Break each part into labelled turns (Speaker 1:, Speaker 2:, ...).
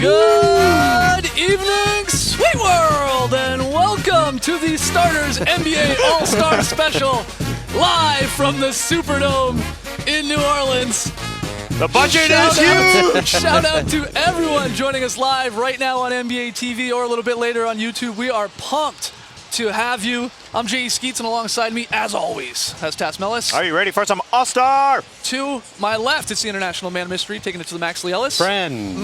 Speaker 1: Good evening, Sweet World, and welcome to the Starters NBA All-Star Special, live from the Superdome in New Orleans.
Speaker 2: The budget is huge!
Speaker 1: Shout out to everyone joining us live right now on NBA TV or a little bit later on YouTube. We are pumped to have you. I'm J.E. Skeets, and alongside me, as always, has Tass Mellis.
Speaker 2: Are you ready for some All-Star?
Speaker 1: To my left, it's the International Man of Mystery, taking it to the Max Lee Ellis.
Speaker 3: Friend.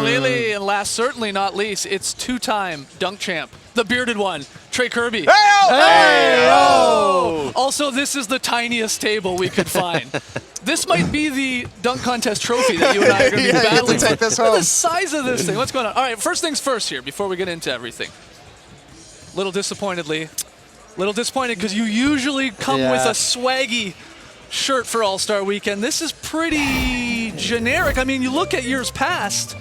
Speaker 1: Lily, and last, certainly not least, it's two-time dunk champ, the bearded one, Trey Kirby.
Speaker 2: Hey-o!
Speaker 1: Also, this is the tiniest table we could find. This might be the dunk contest trophy that you and I are going to be battling.
Speaker 4: Take this
Speaker 1: Look at
Speaker 4: home.
Speaker 1: the size of this thing. What's going on? All right, first things first here, before we get into everything. Little disappointed because you usually come with a swaggy shirt for All-Star Weekend. This is pretty generic. I mean, you look at years past.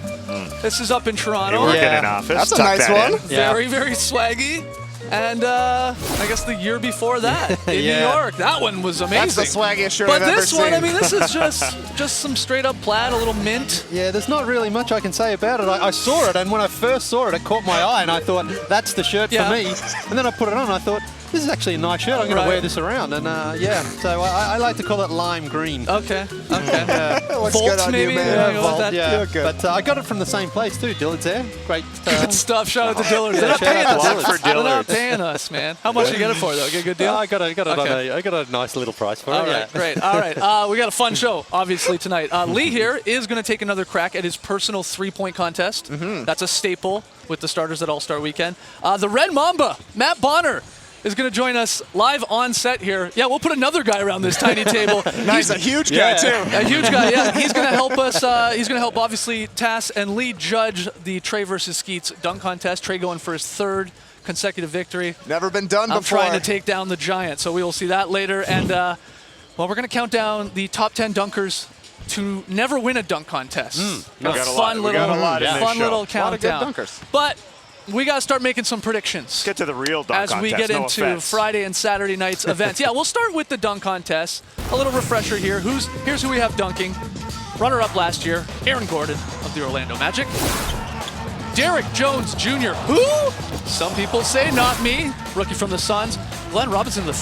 Speaker 1: This is up in Toronto.
Speaker 2: You work in an office.
Speaker 4: That's a
Speaker 2: tuck
Speaker 4: nice
Speaker 2: that
Speaker 4: one.
Speaker 2: in.
Speaker 1: Very, very swaggy. And I guess the year before that in New York, that one was amazing.
Speaker 4: That's the swaggiest shirt
Speaker 1: But
Speaker 4: I've ever
Speaker 1: this one,
Speaker 4: seen.
Speaker 1: I mean, this is just some straight up plaid, a little mint.
Speaker 3: Yeah, there's not really much I can say about it. I saw it, and when I first saw it, it caught my eye, and I thought, that's the shirt
Speaker 1: Yeah.
Speaker 3: for me. And then I put it on, and I thought, this is actually a nice shirt. I'm going
Speaker 1: Right.
Speaker 3: to wear this around. And so I like to call it lime green.
Speaker 1: Okay.
Speaker 4: Looks
Speaker 1: Volt,
Speaker 4: good on
Speaker 1: maybe?
Speaker 4: you, man.
Speaker 1: Yeah, go with
Speaker 3: Volt,
Speaker 1: that.
Speaker 3: yeah.
Speaker 4: You're good.
Speaker 3: But I got it from the same place too, Dillard's there. Great.
Speaker 1: Good stuff. Shout out to Dillard's. They're not
Speaker 3: shout
Speaker 1: paying
Speaker 3: out to
Speaker 1: us.
Speaker 3: Dillard's.
Speaker 1: They're not paying us, man. How much you get it for, though? Get a good deal?
Speaker 3: I got it
Speaker 1: Okay.
Speaker 3: I got a nice little price for
Speaker 1: All
Speaker 3: it.
Speaker 1: right, great. All right, we got a fun show, obviously, tonight. Lee here is going to take another crack at his personal three-point contest. That's a staple with the starters at All-Star Weekend. The Red Mamba, Matt Bonner, is going to join us live on set here. Yeah, we'll put another guy around this tiny table.
Speaker 4: Nice, a huge guy, too.
Speaker 1: A huge guy, yeah. He's going to help us. He's going to help, obviously, Tass and Lee judge the Trey versus Skeets dunk contest. Trey going for his third consecutive victory.
Speaker 4: Never been done
Speaker 1: I'm
Speaker 4: before.
Speaker 1: trying to take down the Giant, so we will see that later. And, well, we're going to count down the top 10 dunkers to never win a dunk contest.
Speaker 2: We got a lot. We got a lot in this
Speaker 1: fun
Speaker 2: show.
Speaker 1: little
Speaker 4: A lot of good
Speaker 1: countdown.
Speaker 4: dunkers.
Speaker 1: But we got to start making some predictions
Speaker 2: Get to the real dunk
Speaker 1: as
Speaker 2: contest.
Speaker 1: we get
Speaker 2: no
Speaker 1: into
Speaker 2: offense.
Speaker 1: Friday and Saturday night's events. Yeah, we'll start with the dunk contest. A little refresher here. Here's who we have dunking. Runner-up last year, Aaron Gordon of the Orlando Magic. Derrick Jones Jr., who? Some people say not me. Rookie from the Suns. Glenn Robinson III,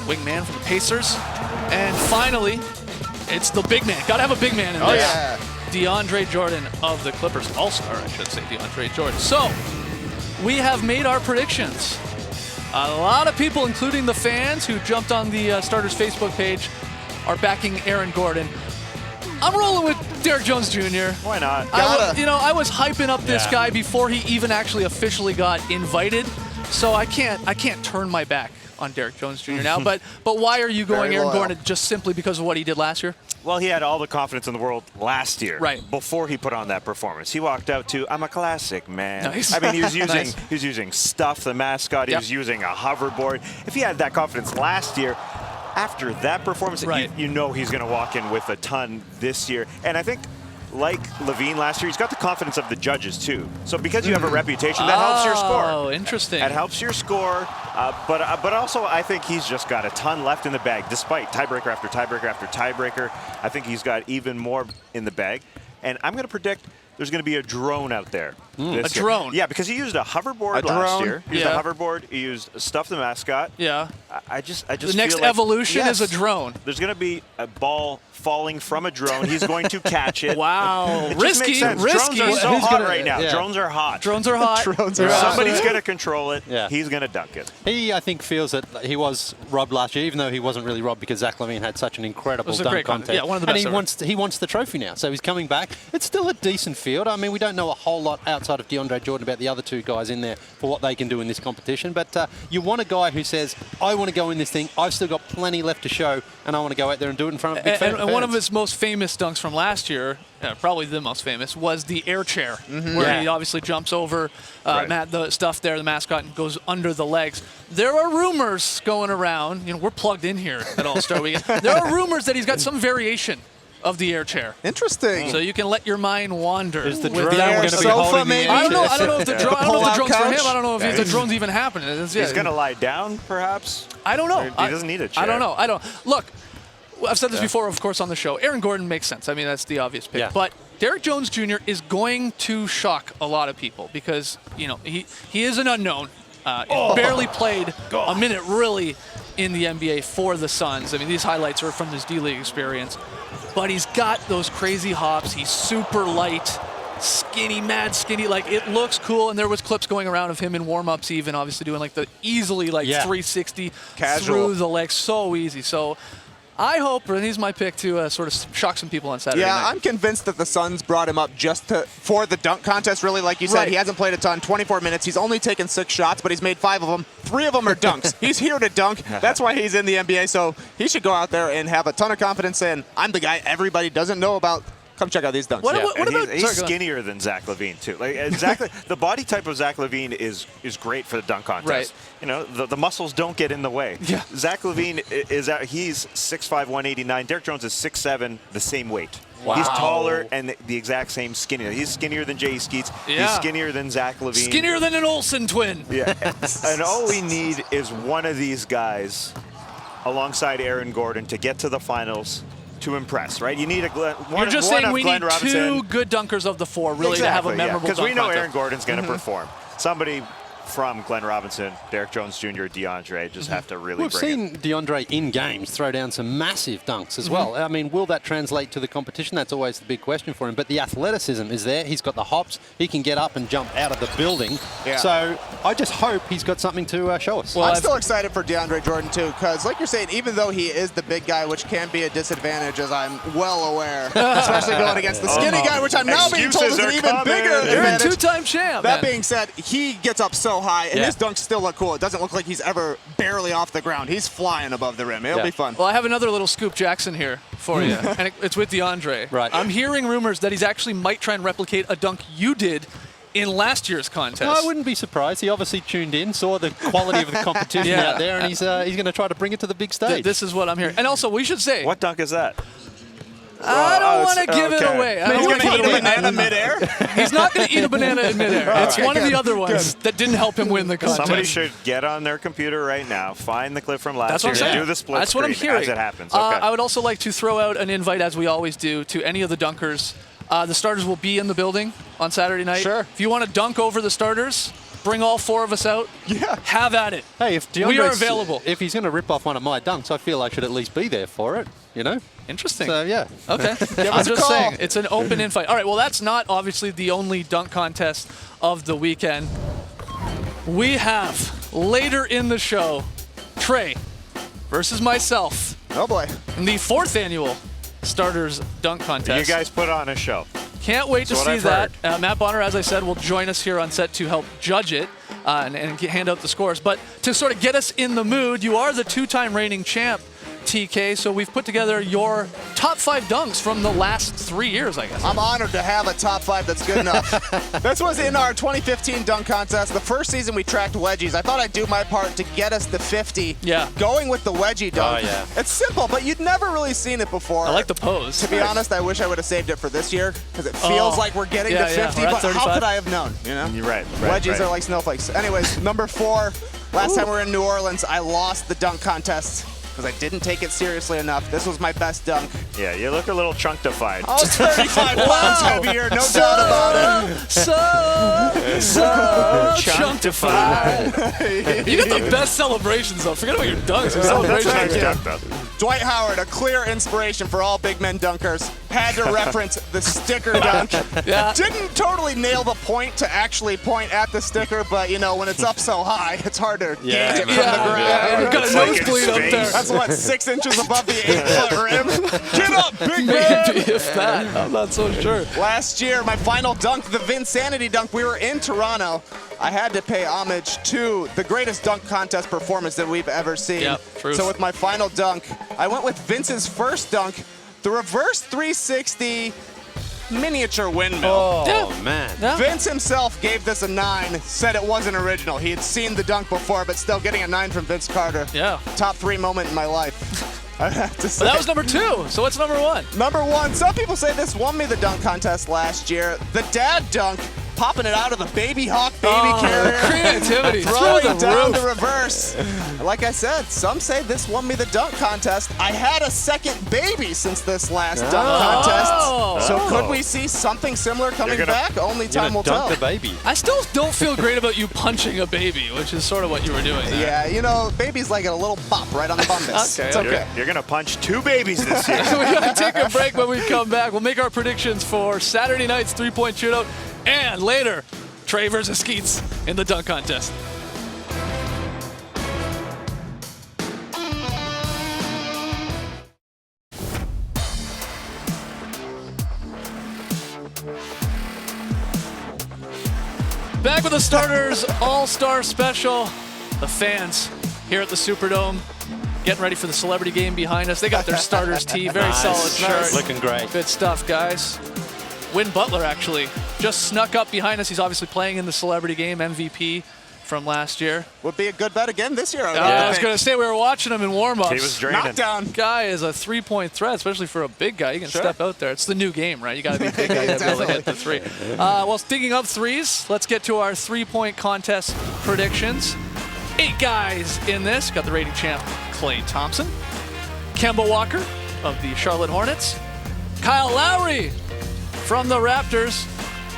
Speaker 1: wingman from the Pacers. And finally, it's the big man. Got to have a big man in there.
Speaker 4: yeah.
Speaker 1: DeAndre Jordan of the Clippers. All-Star, I should say, DeAndre Jordan. So, we have made our predictions. A lot of people, including the fans who jumped on the Starters Facebook page, are backing Aaron Gordon. I'm rolling with Derrick Jones Jr.
Speaker 2: Why not?
Speaker 1: I was hyping up this
Speaker 2: Yeah.
Speaker 1: guy before he even actually officially got invited, so I can't turn my back on Derrick Jones Jr. now. But why are you going
Speaker 4: Very
Speaker 1: Aaron
Speaker 4: loyal.
Speaker 1: Gordon just simply because of what he did last year?
Speaker 2: Well, he had all the confidence in the world last year.
Speaker 1: Right.
Speaker 2: Before he put on that performance. He walked out to, I'm a classic, man.
Speaker 1: Nice.
Speaker 2: I mean, he was using
Speaker 1: Nice.
Speaker 2: he was using Stuff, the mascot. He
Speaker 1: Yep.
Speaker 2: was using a hoverboard. If he had that confidence last year, after that performance,
Speaker 1: Right.
Speaker 2: you know he's going to walk in with a ton this year. And I think, like Levine last year, he's got the confidence of the judges, too. So because you have a reputation, that helps your score.
Speaker 1: Oh, interesting.
Speaker 2: That helps your score, but also I think he's just got a ton left in the bag, despite tiebreaker after tiebreaker after tiebreaker. I think he's got even more in the bag, and I'm going to predict there's going to be a drone out there. This
Speaker 1: A
Speaker 2: year.
Speaker 1: drone?
Speaker 2: Yeah, because he used a hoverboard
Speaker 4: A
Speaker 2: last
Speaker 4: drone?
Speaker 2: year. He used
Speaker 1: Yeah.
Speaker 2: a hoverboard. He used Stuff the mascot.
Speaker 1: Yeah.
Speaker 2: I just
Speaker 1: The
Speaker 2: feel
Speaker 1: next
Speaker 2: like-
Speaker 1: evolution
Speaker 2: Yes.
Speaker 1: is a drone.
Speaker 2: There's going to be a ball falling from a drone. He's going to catch it.
Speaker 1: Wow.
Speaker 2: It just
Speaker 1: Risky.
Speaker 2: makes sense.
Speaker 1: Risky.
Speaker 2: Drones are so
Speaker 3: Who's
Speaker 2: hot
Speaker 3: gonna-
Speaker 2: right now.
Speaker 3: yeah.
Speaker 2: Drones are hot.
Speaker 1: Drones are hot.
Speaker 4: Drones are
Speaker 1: You're
Speaker 4: hot.
Speaker 2: Somebody's
Speaker 1: absolutely-
Speaker 2: going to control it.
Speaker 3: Yeah.
Speaker 2: He's going to dunk it.
Speaker 3: He, I think, feels that he was robbed last year, even though he wasn't really robbed because Zach LaVine had such an incredible
Speaker 1: It was a
Speaker 3: dunk
Speaker 1: great contest.
Speaker 3: contest.
Speaker 1: Yeah, one of the
Speaker 3: and
Speaker 1: best
Speaker 3: he
Speaker 1: ever.
Speaker 3: wants the trophy now, so he's coming back. It's still a decent field. I mean, we don't know a whole lot outside of DeAndre Jordan about the other two guys in there for what they can do in this competition. But you want a guy who says, I want to go in this thing. I've still got plenty left to show, and I want to go out there and do it in front of big fans.
Speaker 1: And one of his most famous dunks from last year, probably the most famous, was the air chair, where he obviously jumps over
Speaker 2: Right.
Speaker 1: the stuff there, the mascot, and goes under the legs. There are rumors going around. You know, we're plugged in here at All-Star Weekend. There are rumors that he's got some variation of the air chair.
Speaker 4: Interesting.
Speaker 1: So you can let your mind wander.
Speaker 3: Is the
Speaker 1: with
Speaker 3: drone
Speaker 1: that.
Speaker 3: going to be
Speaker 4: sofa,
Speaker 3: holding the
Speaker 4: maybe?
Speaker 3: air
Speaker 1: I don't know.
Speaker 3: chair?
Speaker 1: I don't know if the drone. I don't know if the
Speaker 4: pull-out
Speaker 1: drone's for him.
Speaker 4: couch?
Speaker 1: I don't know if the drone's even happening.
Speaker 2: He's going to lie down, perhaps.
Speaker 1: I don't know.
Speaker 2: He doesn't need a chair.
Speaker 1: I don't know. Look, I've said this before, of course, on the show. Aaron Gordon makes sense. I mean, that's the obvious pick.
Speaker 3: Yeah.
Speaker 1: But Derek Jones Jr. is going to shock a lot of people because, you know, he is an unknown. Barely played a minute, really, in the NBA for the Suns. I mean, these highlights are from his D-League experience. But he's got those crazy hops. He's super light, skinny, mad skinny. Like, it looks cool. And there was clips going around of him in warm-ups even, obviously doing, like, the easily, 360
Speaker 4: Casual.
Speaker 1: through the legs. So easy. So I hope, and he's my pick to sort of shock some people on Saturday
Speaker 4: Yeah,
Speaker 1: night.
Speaker 4: I'm convinced that the Suns brought him up just for the dunk contest, really. Like you said,
Speaker 1: Right.
Speaker 4: he hasn't played a ton, 24 minutes. He's only taken 6 shots, but he's made 5 of them. 3 of them are dunks. He's here to dunk. That's why he's in the NBA. So he should go out there and have a ton of confidence saying, I'm the guy everybody doesn't know about. Come check out these dunks.
Speaker 1: What
Speaker 3: Yeah.
Speaker 1: about,
Speaker 2: And he's
Speaker 1: sorry, go ahead.
Speaker 2: skinnier than Zach LaVine too. Like the body type of Zach LaVine is great for the dunk contest.
Speaker 1: Right.
Speaker 2: You know, the muscles don't get in the way.
Speaker 1: Yeah.
Speaker 2: Zach LaVine he's 6'5", 189. Derek Jones is 6'7", the same weight.
Speaker 3: Wow.
Speaker 2: He's taller and the exact same skinny. He's skinnier than Jay Skeets.
Speaker 1: Yeah.
Speaker 2: He's skinnier than Zach LaVine.
Speaker 1: Skinnier than an Olsen twin.
Speaker 2: Yeah. And all we need is one of these guys alongside Aaron Gordon to get to the finals to impress, right? You need a
Speaker 1: You're just saying we need 2 good dunkers of the 4, really, to have a memorable
Speaker 2: because
Speaker 1: dunk
Speaker 2: we know
Speaker 1: contest.
Speaker 2: Aaron Gordon's going to perform. Somebody from Glenn Robinson, Derek Jones Jr., DeAndre just have to really
Speaker 3: We've
Speaker 2: bring
Speaker 3: seen DeAndre in games throw down some massive dunks as well. I mean, will that translate to the competition? That's always the big question for him. But the athleticism is there. He's got the hops. He can get up and jump out of the building.
Speaker 4: Yeah.
Speaker 3: So I just hope he's got something to show us.
Speaker 1: Well,
Speaker 4: I'm
Speaker 1: I've-
Speaker 4: still excited for DeAndre Jordan, too, because like you're saying, even though he is the big guy, which can be a disadvantage, as I'm well aware, especially going against the skinny guy, which I'm now being told is
Speaker 2: Excuses
Speaker 4: an
Speaker 2: are
Speaker 4: even
Speaker 2: coming.
Speaker 4: bigger
Speaker 2: You're
Speaker 1: You're a
Speaker 4: advantage.
Speaker 1: 2-time champ.
Speaker 4: That
Speaker 1: man.
Speaker 4: being said, he gets up so high, and
Speaker 3: Yeah.
Speaker 4: his dunks still look cool. It doesn't look like he's ever barely off the ground. He's flying above the rim. It'll
Speaker 3: Yeah.
Speaker 4: be fun.
Speaker 1: Well, I have another little Scoop Jackson here for you, and it's with DeAndre.
Speaker 3: Right.
Speaker 1: I'm hearing rumors that he's actually might try and replicate a dunk you did in last year's contest.
Speaker 3: No, I wouldn't be surprised. He obviously tuned in, saw the quality of the competition
Speaker 1: Yeah.
Speaker 3: out there, and he's going to try to bring it to the big stage.
Speaker 1: This is what I'm hearing. And also, we should say,
Speaker 2: What dunk is that?
Speaker 1: I don't
Speaker 2: Oh,
Speaker 1: want to
Speaker 2: it's-
Speaker 1: give it
Speaker 2: okay.
Speaker 1: away. I
Speaker 4: He's
Speaker 1: don't
Speaker 4: going
Speaker 1: wanna
Speaker 4: to
Speaker 1: give
Speaker 4: eat
Speaker 1: it
Speaker 4: a
Speaker 1: away.
Speaker 4: banana midair.
Speaker 1: He's not going to eat a banana in midair. It's
Speaker 4: Okay,
Speaker 1: one of the
Speaker 4: good,
Speaker 1: other ones that didn't help him win the contest.
Speaker 2: Somebody should get on their computer right now, find the clip from last
Speaker 1: That's what I'm
Speaker 2: year,
Speaker 1: saying.
Speaker 2: and do the split
Speaker 1: That's what I'm
Speaker 2: screen
Speaker 1: hearing.
Speaker 2: as it happens. Okay.
Speaker 1: I would also like to throw out an invite, as we always do, to any of the dunkers. The starters will be in the building on Saturday night.
Speaker 4: Sure.
Speaker 1: If you want to dunk over the starters, bring all 4 of us out.
Speaker 4: Yeah.
Speaker 1: Have at it.
Speaker 3: Hey, if
Speaker 1: We are
Speaker 3: DeAndre's-
Speaker 1: available.
Speaker 3: If he's going to rip off one of my dunks, I feel I should at least be there for it, you know?
Speaker 1: Interesting.
Speaker 3: So, yeah.
Speaker 1: Okay.
Speaker 4: us
Speaker 1: I'm
Speaker 4: a
Speaker 1: just
Speaker 4: call.
Speaker 1: saying, it's an open invite. All right, well, that's not obviously the only dunk contest of the weekend. We have, later in the show, Trey versus myself
Speaker 4: Oh, boy.
Speaker 1: in the 4th annual Starters Dunk Contest.
Speaker 2: You guys put on a show.
Speaker 1: Can't wait to
Speaker 2: That's
Speaker 1: see
Speaker 2: what I've
Speaker 1: that. Matt Bonner, as I said, will join us here on set to help judge it and hand out the scores. But to sort of get us in the mood, you are the 2-time reigning champ, TK, so we've put together your top 5 dunks from the last 3 years, I guess.
Speaker 4: I'm honored to have a top 5 that's good enough. This was in our 2015 dunk contest. The first season we tracked wedgies. I thought I'd do my part to get us to 50.
Speaker 1: Yeah.
Speaker 4: Going with the wedgie dunk.
Speaker 3: Oh, yeah.
Speaker 4: It's simple, but you'd never really seen it before.
Speaker 1: I like the pose.
Speaker 4: To be honest, I wish I would have saved it for this year because it feels like we're getting
Speaker 1: Yeah,
Speaker 4: to
Speaker 1: yeah,
Speaker 4: 50,
Speaker 1: we're at
Speaker 4: but how
Speaker 1: 35.
Speaker 4: could I have known, you know?
Speaker 2: You're right.
Speaker 4: Wedgies are like snowflakes. Anyways, number 4, last time we were in New Orleans, I lost the dunk contest because I didn't take it seriously enough. This was my best dunk.
Speaker 2: Yeah, you look a little chunkified.
Speaker 4: I was 35 pounds heavier, no doubt about it.
Speaker 1: So chunkified. You get the best celebrations, though. Forget about your dunks. Your
Speaker 2: That's
Speaker 1: celebrations.
Speaker 2: a nice
Speaker 4: you.
Speaker 2: dunk, though.
Speaker 4: Dwight Howard, a clear inspiration for all big men dunkers, had to reference the sticker dunk.
Speaker 1: Yeah.
Speaker 4: Didn't totally nail the point to actually point at the sticker, but you know, when it's up so high, it's hard to
Speaker 3: Yeah,
Speaker 4: gauge it
Speaker 3: man.
Speaker 4: from the
Speaker 1: Yeah,
Speaker 4: ground.
Speaker 1: yeah, you've got
Speaker 2: It's
Speaker 1: a
Speaker 2: like in
Speaker 1: nosebleed up
Speaker 2: space.
Speaker 1: there.
Speaker 4: That's what, 6 inches above the 8-foot rim? Get up, big man!
Speaker 1: Maybe if that. I'm not so sure.
Speaker 4: Last year, my final dunk, the Vinsanity dunk, we were in Toronto. I had to pay homage to the greatest dunk contest performance that we've ever seen.
Speaker 1: Yep, truth.
Speaker 4: So with my final dunk, I went with Vince's first dunk, the reverse 360 miniature windmill.
Speaker 3: Oh,
Speaker 1: Yeah.
Speaker 3: man.
Speaker 1: Yeah.
Speaker 4: Vince himself gave this a 9, said it wasn't original. He had seen the dunk before, but still getting a 9 from Vince Carter.
Speaker 1: Yeah.
Speaker 4: Top 3 moment in my life. I have to say.
Speaker 1: But that was number 2. So what's number 1?
Speaker 4: Number 1, some people say this won me the dunk contest last year. The dad dunk, popping it out of the baby hawk, baby carrier.
Speaker 1: Creativity.
Speaker 4: Throwing
Speaker 1: Through
Speaker 4: it
Speaker 1: the
Speaker 4: down
Speaker 1: roof.
Speaker 4: the reverse. Like I said, some say this won me the dunk contest. I had a second baby since this last dunk contest. So could we see something similar coming back? Only time will tell.
Speaker 3: Dunk the baby.
Speaker 1: I still don't feel great about you punching a baby, which is sort of what you were doing there.
Speaker 4: Yeah, you know, babies like a little bop right on the bumbus.
Speaker 1: Okay,
Speaker 4: It's okay.
Speaker 2: You're going to punch 2 babies this year.
Speaker 1: So we gotta take a break. When we come back, we'll make our predictions for Saturday night's three-point shootout, and later, Trey versus Skeets in the dunk contest. Back with the starters All-Star Special. The fans here at the Superdome getting ready for the celebrity game behind us. They got their starters tee, very solid shirt.
Speaker 3: Looking great.
Speaker 1: Good stuff, guys. Win Butler actually just snuck up behind us. He's obviously playing in the celebrity game, MVP from last year.
Speaker 4: Would be a good bet again this year.
Speaker 1: I was going to say we were watching him in warm-ups.
Speaker 2: He was draining.
Speaker 4: Knockdown.
Speaker 1: Guy is a three-point threat, especially for a big guy. You can step out there. It's the new game, right? You got to be a big guy to be able to hit the three. Well, speaking of threes, let's get to our three-point contest predictions. 8 guys in this. Got the rating champ Klay Thompson, Kemba Walker of the Charlotte Hornets, Kyle Lowry from the Raptors,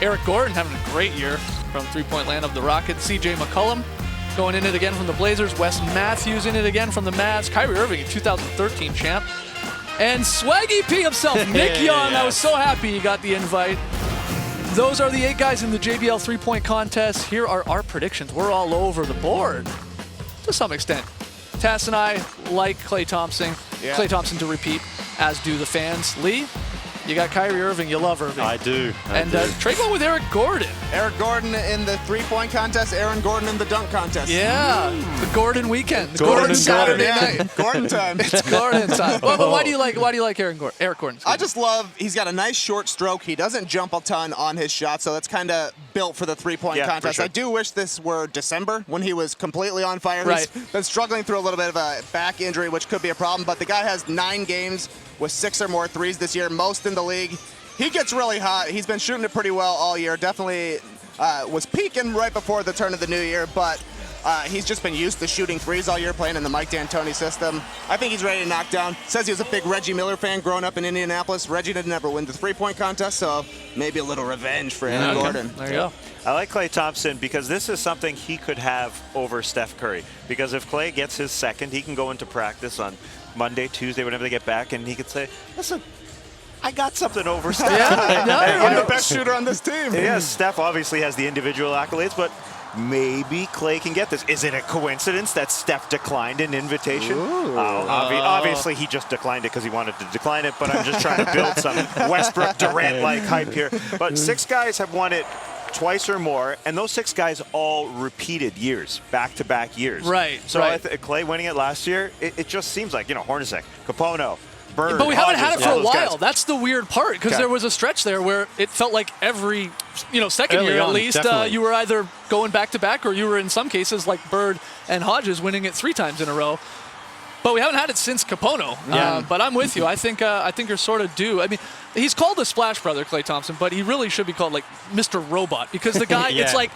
Speaker 1: Eric Gordon having a great year from three-point land of the Rockets, CJ McCollum going in it again from the Blazers, Wes Matthews in it again from the Mavs, Kyrie Irving, a 2013 champ, and Swaggy P himself, Nick Young. I was so happy he got the invite. Those are the 8 guys in the JBL three-point contest. Here are our predictions. We're all over the board to some extent. Tass and I like Klay Thompson.
Speaker 4: Yeah.
Speaker 1: Klay Thompson to repeat, as do the fans. Lee, you got Kyrie Irving. You love Irving.
Speaker 3: I do.
Speaker 1: And Trey going with Eric Gordon.
Speaker 4: Eric Gordon in the three-point contest, Aaron Gordon in the dunk contest.
Speaker 1: Yeah, the Gordon weekend. The
Speaker 3: Gordon
Speaker 1: Gordon Saturday
Speaker 4: Yeah,
Speaker 1: night.
Speaker 4: Gordon time.
Speaker 1: It's Gordon time. Well, but why do you like Eric Gordon?
Speaker 4: I just love, he's got a nice short stroke. He doesn't jump a ton on his shot, so that's kind of built for the three-point
Speaker 2: Yeah, for
Speaker 4: contest.
Speaker 2: sure.
Speaker 4: I do wish this were December when he was completely on fire.
Speaker 1: Right.
Speaker 4: He's been struggling through a little bit of a back injury, which could be a problem, but the guy has 9 games with 6 or more threes this year, most in the league. He gets really hot. He's been shooting it pretty well all year. Definitely was peaking right before the turn of the new year, but he's just been used to shooting threes all year, playing in the Mike D'Antoni system. I think he's ready to knock down. Says he was a big Reggie Miller fan growing up in Indianapolis. Reggie didn't ever win the three-point contest, so maybe a little revenge for Aaron Gordon.
Speaker 1: There you go.
Speaker 2: I like Klay Thompson because this is something he could have over Steph Curry. Because if Klay gets his second, he can go into practice on Monday, Tuesday, whenever they get back, and he could say, listen, I got something over Steph.
Speaker 4: I'm the best shooter on this team.
Speaker 2: Yes, Steph obviously has the individual accolades, but maybe Klay can get this. Is it a coincidence that Steph declined an invitation? Obviously, he just declined it because he wanted to decline it, but I'm just trying to build some Westbrook Durant-like hype here. But 6 guys have won it twice or more, and those 6 guys all repeated years, back-to-back years.
Speaker 1: Right,
Speaker 2: So
Speaker 1: right.
Speaker 2: Klay winning it last year, it just seems like, Hornacek, Capono, Bird,
Speaker 1: But we haven't had it
Speaker 2: Hodges,
Speaker 1: for
Speaker 2: all
Speaker 1: a
Speaker 2: those
Speaker 1: while.
Speaker 2: guys.
Speaker 1: That's the weird part, because there was a stretch there where it felt like every, second
Speaker 3: Early
Speaker 1: year at
Speaker 3: on,
Speaker 1: least,
Speaker 3: definitely.
Speaker 1: you were either going back to back, or you were in some cases like Bird and Hodges winning it 3 times in a row. But we haven't had it since Capono. But I'm with you. I think you're sort of due. I mean, he's called the Splash Brother, Klay Thompson, but he really should be called like Mr. Robot, because the guy, it's like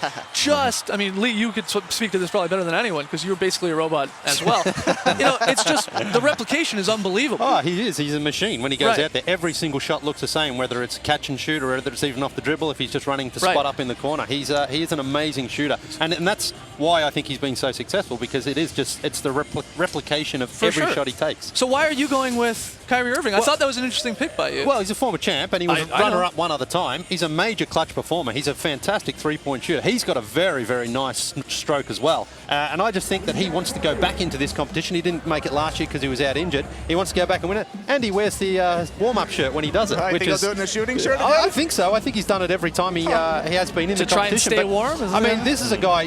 Speaker 1: Lee, you could speak to this probably better than anyone because you're basically a robot as well. It's just the replication is unbelievable.
Speaker 3: Oh, he is. He's a machine. When he goes
Speaker 1: Right.
Speaker 3: out there, every single shot looks the same, whether it's catch and shoot or whether it's even off the dribble, if he's just running to
Speaker 1: Right.
Speaker 3: spot up in the corner. He is an amazing shooter. And that's why I think he's been so successful, because it's the replication of
Speaker 1: For
Speaker 3: every
Speaker 1: sure.
Speaker 3: shot he takes.
Speaker 1: So why are you going with Kyrie Irving? I thought that was an interesting pick by you.
Speaker 3: Well, he's a former champ, and he was
Speaker 1: I know.
Speaker 3: runner-up one other time. He's a major clutch performer. He's a fantastic three-point shooter. He's got a very, very nice stroke as well. And I just think that he wants to go back into this competition. He didn't make it last year because he was out injured. He wants to go back and win it. And he wears the warm-up shirt when he does it.
Speaker 4: I
Speaker 3: which
Speaker 4: think
Speaker 3: is,
Speaker 4: he'll do it in a shooting shirt
Speaker 3: I
Speaker 4: again?
Speaker 3: think so. I think he's done it every time he has been in
Speaker 1: To
Speaker 3: the
Speaker 1: try and
Speaker 3: competition.
Speaker 1: stay
Speaker 3: But,
Speaker 1: warm, isn't
Speaker 3: I mean,
Speaker 1: it?
Speaker 3: this is a guy,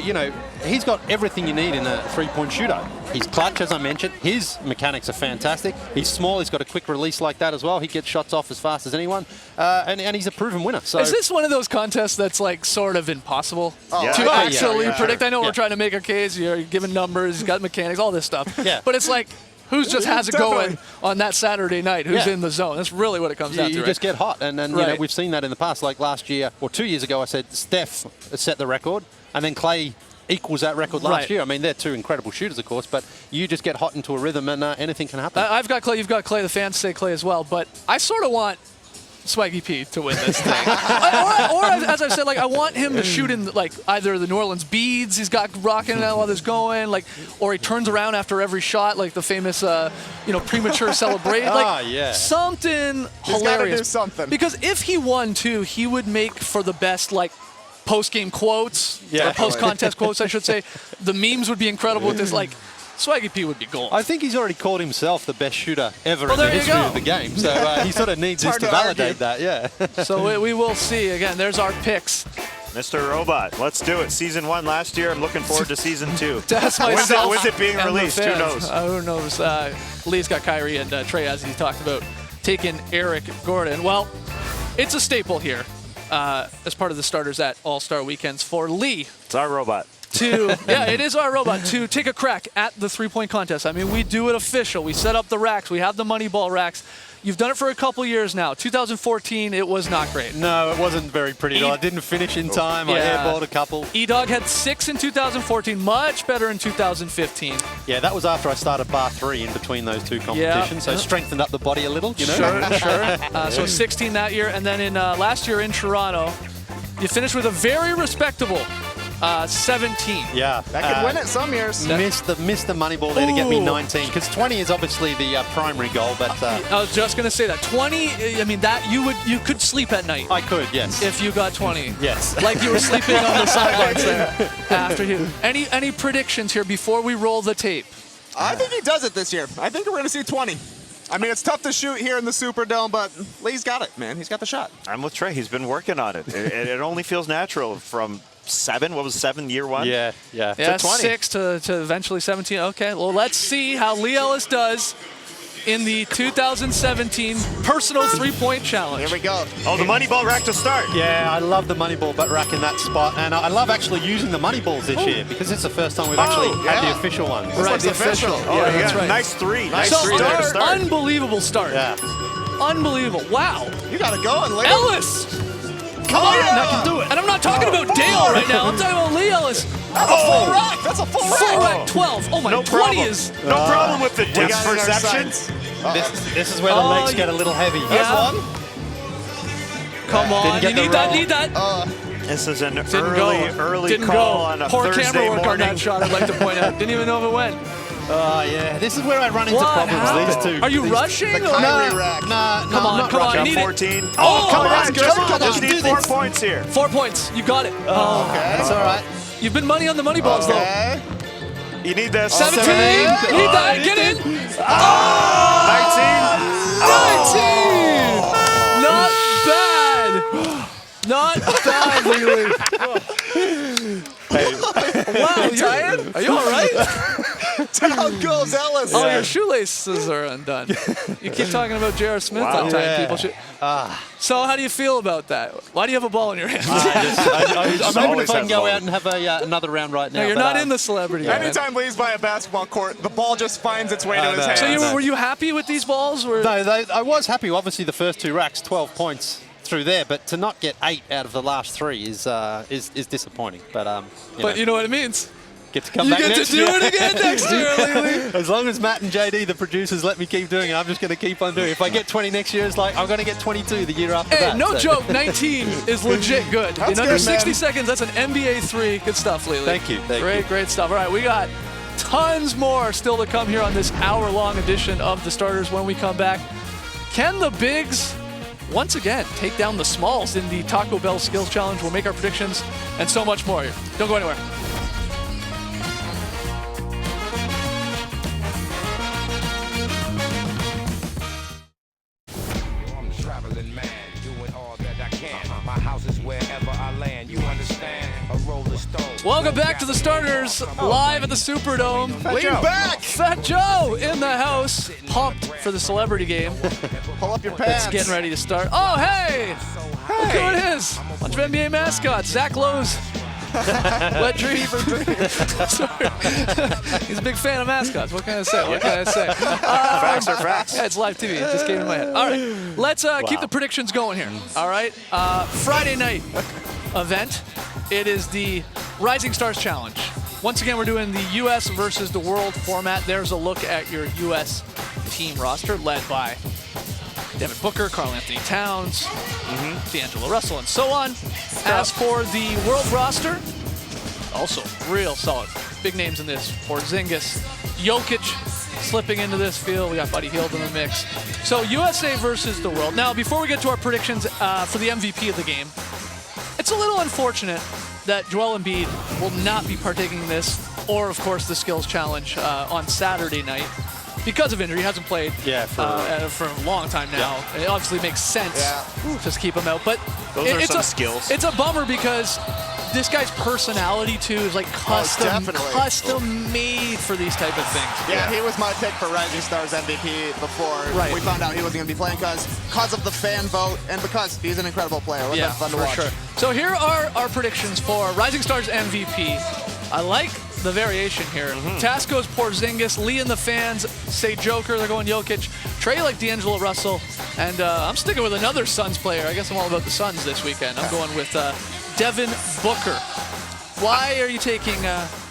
Speaker 3: he's got everything you need in a three-point shooter. He's clutch, as I mentioned. His mechanics are fantastic. He's small. He's got a quick release like that as well. He gets shots off as fast as anyone. And he's a proven winner. So
Speaker 1: Is this one of those contests that's like sort of impossible
Speaker 2: Yeah.
Speaker 1: to
Speaker 2: Yeah,
Speaker 1: actually
Speaker 3: yeah,
Speaker 1: predict?
Speaker 3: sure.
Speaker 1: I know we're
Speaker 3: Yeah.
Speaker 1: trying to make a case. You're giving numbers, he's got mechanics, all this stuff.
Speaker 3: Yeah.
Speaker 1: But it's like, Who just has it
Speaker 4: Definitely.
Speaker 1: going on that Saturday night? Who's
Speaker 3: Yeah.
Speaker 1: in the zone? That's really what it comes down to.
Speaker 3: You
Speaker 1: right?
Speaker 3: just get hot, and you know,
Speaker 1: Right.
Speaker 3: we've seen that in the past. Like last year or 2 years ago, I said Steph set the record, and then Clay equals that record last
Speaker 1: Right.
Speaker 3: year. I mean, they're two incredible shooters, of course, but you just get hot into a rhythm, and anything can happen.
Speaker 1: I've got Clay, you've got Clay. The fans say Clay as well, but I sort of want Swaggy P to win this thing. or as I've said, like I want him to shoot in like either the New Orleans beads he's got rocking it while this going, like, or he turns around after every shot, like the famous, premature celebration. Like
Speaker 3: yeah.
Speaker 1: something
Speaker 4: He's gotta
Speaker 1: hilarious.
Speaker 4: do something.
Speaker 1: Because if he won too, he would make for the best like post-game quotes,
Speaker 3: Yeah.
Speaker 1: or post-contest quotes, I should say. The memes would be incredible with this. Like Swaggy P would be gold.
Speaker 3: I think he's already called himself the best shooter ever
Speaker 1: Well,
Speaker 3: in the
Speaker 1: there you
Speaker 3: history
Speaker 1: go.
Speaker 3: of the game. So he sort of needs this
Speaker 4: hard
Speaker 3: to
Speaker 4: to
Speaker 3: validate
Speaker 4: argue.
Speaker 3: that, yeah.
Speaker 1: So we will see. Again, there's our picks.
Speaker 2: Mr. Robot, let's do it. Season 1 last year. I'm looking forward to Season 2.
Speaker 1: To ask
Speaker 2: When's it-
Speaker 1: myself
Speaker 2: when's it being
Speaker 1: and the
Speaker 2: released? Who
Speaker 1: fans.
Speaker 2: knows?
Speaker 1: Who knows? Lee's got Kyrie and Trey, as he talked about, taking Eric Gordon. Well, it's a staple here as part of the starters at All-Star Weekends for Lee
Speaker 2: It's our robot.
Speaker 1: yeah, it is our robot, to take a crack at the three-point contest. I mean, we do it official. We set up the racks. We have the money ball racks. You've done it for a couple years now. 2014, it was not great.
Speaker 3: No, it wasn't very pretty at all. I didn't finish in time. I
Speaker 1: Yeah.
Speaker 3: airballed a couple.
Speaker 1: E-Dog had 6 in 2014, much better in 2015.
Speaker 3: Yeah, that was after I started bar 3 in between those two competitions, so strengthened up the body a little, you know?
Speaker 1: Sure. So 16 that year, and then in last year in Toronto, you finished with a very respectable 17.
Speaker 3: Yeah.
Speaker 4: That could win it some years.
Speaker 3: Missed the money ball there to get me
Speaker 1: Ooh.
Speaker 3: 19, because 20 is obviously the primary goal, but
Speaker 1: I was just gonna say that 20. I mean, that you could sleep at night
Speaker 3: I could, yes.
Speaker 1: if you got 20.
Speaker 3: Yes.
Speaker 1: Like you were sleeping on the sidelines there after you. Any predictions here before we roll the tape?
Speaker 4: I think he does it this year. I think we're going to see 20. I mean, it's tough to shoot here in the Superdome, but Lee's got it, man. He's got the shot.
Speaker 2: I'm with Trey. He's been working on it. It only feels natural from 7. What was 7, year 1?
Speaker 3: Yeah.
Speaker 1: Yeah,
Speaker 2: 20.
Speaker 1: 6 to eventually 17. Okay, well, let's see how Lee Ellis does in the 2017 Personal Three-Point Challenge.
Speaker 4: Here we go.
Speaker 2: Oh, the money ball rack to start.
Speaker 3: Yeah, I love the money ball butt rack in that spot, and I love actually using the money balls this year, because it's the first time we've actually had the
Speaker 4: yeah.
Speaker 3: official ones.
Speaker 1: Right,
Speaker 4: looks
Speaker 1: the official.
Speaker 4: official.
Speaker 1: Yeah,
Speaker 2: Oh,
Speaker 1: that's
Speaker 2: yeah.
Speaker 1: right.
Speaker 2: Nice 3. Nice
Speaker 1: So,
Speaker 2: 3 there to start.
Speaker 1: unbelievable start.
Speaker 3: Yeah.
Speaker 1: Unbelievable. Wow.
Speaker 4: You got it going, Lee.
Speaker 1: Ellis! Come on,
Speaker 4: yeah.
Speaker 1: I can do it. And I'm not talking about Dale right now. I'm talking about Lee Ellis.
Speaker 4: That's a full rack. That's a full
Speaker 1: Full
Speaker 4: rack.
Speaker 1: rack 12. Oh my,
Speaker 2: No
Speaker 1: 20
Speaker 2: problem.
Speaker 1: is.
Speaker 2: No problem with the
Speaker 4: We
Speaker 2: depth
Speaker 4: got it in our
Speaker 2: perception.
Speaker 4: sights.
Speaker 3: This is where the
Speaker 1: Oh,
Speaker 3: legs get a little heavy.
Speaker 1: Yeah. Come on,
Speaker 3: Didn't
Speaker 1: you
Speaker 3: get the
Speaker 1: need that,
Speaker 3: roll.
Speaker 1: need that.
Speaker 2: This is an
Speaker 1: Didn't
Speaker 2: early
Speaker 1: Didn't
Speaker 2: call
Speaker 1: go.
Speaker 2: on a
Speaker 1: Poor
Speaker 2: Thursday
Speaker 1: camera work
Speaker 2: morning.
Speaker 1: on that shot, I'd like to point out. Didn't even know if it went.
Speaker 3: Oh, yeah. This is where I run into
Speaker 1: What
Speaker 3: problems.
Speaker 1: happened?
Speaker 3: These two.
Speaker 1: Are you
Speaker 3: These-
Speaker 1: rushing?
Speaker 4: The
Speaker 1: or-
Speaker 4: Kyrie rack.
Speaker 3: Nah,
Speaker 1: Come on, come on.
Speaker 2: Got
Speaker 1: Need it.
Speaker 2: 14.
Speaker 1: Oh,
Speaker 2: come on,
Speaker 1: that's good.
Speaker 2: just,
Speaker 1: Come on,
Speaker 2: just
Speaker 3: do
Speaker 2: need
Speaker 3: this.
Speaker 2: 4 points here.
Speaker 1: 4 points. You got it.
Speaker 3: That's all right.
Speaker 1: You've been money on the money balls,
Speaker 4: Okay.
Speaker 2: You need this.
Speaker 1: 17.
Speaker 3: 17.
Speaker 1: Need that. Get in. 19. Not bad. Not bad, Lily. Wow,
Speaker 4: tired?
Speaker 1: Are you all right?
Speaker 4: Down goes Ellis.
Speaker 1: Oh, your shoelaces are undone. You keep talking about J.R. Smith
Speaker 2: Wow.
Speaker 1: on time.
Speaker 3: Yeah.
Speaker 1: People should. So how do you feel about that? Why do you have a ball in your hand?
Speaker 3: I'm hoping
Speaker 2: always
Speaker 3: if I can
Speaker 2: has
Speaker 3: go
Speaker 2: ball.
Speaker 3: out and have another round right now.
Speaker 1: No, you're
Speaker 3: but,
Speaker 1: not in the celebrity. man.
Speaker 4: Anytime Lee's by a basketball court, the ball just finds its way to
Speaker 3: I
Speaker 4: his
Speaker 3: know.
Speaker 4: hands.
Speaker 1: So were you happy with these balls? Or?
Speaker 3: No, I was happy. Obviously, the first 2 racks, 12 points through there, but to not get 8 out of the last 3 is disappointing. But
Speaker 1: You know what it means.
Speaker 3: get to come
Speaker 1: You
Speaker 3: back
Speaker 1: get to
Speaker 3: next
Speaker 1: do
Speaker 3: year.
Speaker 1: it again next year, Lily.
Speaker 3: As long as Matt and JD, the producers, let me keep doing it, I'm just going to keep on doing it. If I get 20 next year, it's like I'm going to get 22 the year after
Speaker 1: Hey,
Speaker 3: that.
Speaker 1: no
Speaker 3: so.
Speaker 1: joke, 19 is legit good.
Speaker 4: That's
Speaker 1: In under
Speaker 4: good,
Speaker 1: 60
Speaker 4: man.
Speaker 1: seconds, that's an NBA 3. Good stuff, Lily.
Speaker 3: Thank you, thank
Speaker 1: great,
Speaker 3: you.
Speaker 1: Great stuff. All right, we got tons more still to come here on this hour-long edition of The Starters when we come back. Can the bigs once again take down the smalls in the Taco Bell Skills Challenge? We'll make our predictions and so much more here. Don't go anywhere.
Speaker 5: I'm a traveling man, doing all that I can. My house is wherever I land. You understand? A rolling stone.
Speaker 1: Welcome back to The Starters, live at the Superdome.
Speaker 4: Lean back.
Speaker 1: Fat Joe in the house, pumped for the celebrity game.
Speaker 4: Pull up your pants.
Speaker 1: It's getting ready to start. Oh, hey! Look who it is. Bunch of NBA mascots. Zach Lowe's Wet dream. Sorry. He's a big fan of mascots. What can I say? What can I say?
Speaker 2: Facts are facts.
Speaker 1: Yeah, it's live TV. It just came in my head. All right, let's keep the predictions going here. All right, Friday night event. It is the Rising Stars Challenge. Once again, we're doing the U.S. versus the world format. There's a look at your U.S. team roster led by Devin Booker, Karl Anthony Towns, D'Angelo Russell, and so on. As for the world roster, also real solid. Big names in this. Porzingis, Jokic slipping into this field. We got Buddy Hield in the mix. So USA versus the world. Now, before we get to our predictions for the MVP of the game, it's a little unfortunate that Joel Embiid will not be partaking in this, or of course the skills challenge on Saturday night. Because of injury, he hasn't played for a long time now. It obviously makes sense to just keep him out. But
Speaker 2: Those are some skills.
Speaker 1: It's a bummer because this guy's personality too is like custom made for these type of things.
Speaker 4: Yeah, he was my pick for Rising Stars MVP before we found out he wasn't going to be playing because of the fan vote and because he's an incredible player. It was fun to watch.
Speaker 1: Sure. So here are our predictions for Rising Stars MVP. I like the variation here. Task goes Porzingis. Lee and the fans say Joker. They're going Jokic. Trey like D'Angelo Russell. And I'm sticking with another Suns player. I guess I'm all about the Suns this weekend. I'm going with Devin Booker. Why are you taking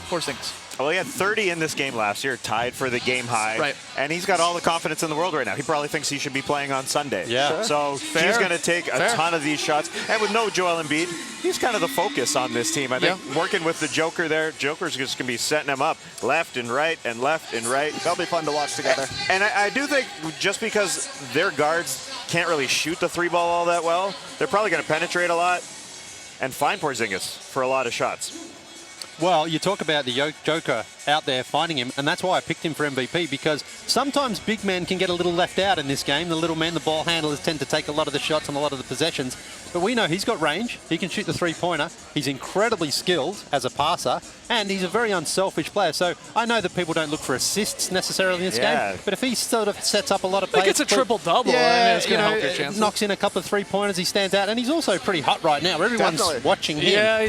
Speaker 1: Porzingis?
Speaker 2: Well, he had 30 in this game last year, tied for the game high.
Speaker 1: Right.
Speaker 2: And he's got all the confidence in the world right now. He probably thinks he should be playing on Sunday.
Speaker 3: Yeah. Sure.
Speaker 2: So he's going to take a ton of these shots. And with no Joel Embiid, he's kind of the focus on this team. I think working with the Joker there, Joker's just going to be setting him up left and right and left and right.
Speaker 4: They'll be fun to watch together.
Speaker 2: And I do think just because their guards can't really shoot the three ball all that well, they're probably going to penetrate a lot and find Porzingis for a lot of shots.
Speaker 3: Well, you talk about the Joker out there finding him, and that's why I picked him for MVP, because sometimes big men can get a little left out in this game. The little men, the ball handlers, tend to take a lot of the shots and a lot of the possessions. But we know he's got range. He can shoot the three-pointer. He's incredibly skilled as a passer, and he's a very unselfish player. So I know that people don't look for assists necessarily in this game, but if he sort of sets up a lot of plays...
Speaker 1: Like it's a triple-double. It's going to help your chances.
Speaker 3: Knocks in a couple of three-pointers, he stands out, and he's also pretty hot right now. Everyone's watching him.
Speaker 1: Yeah,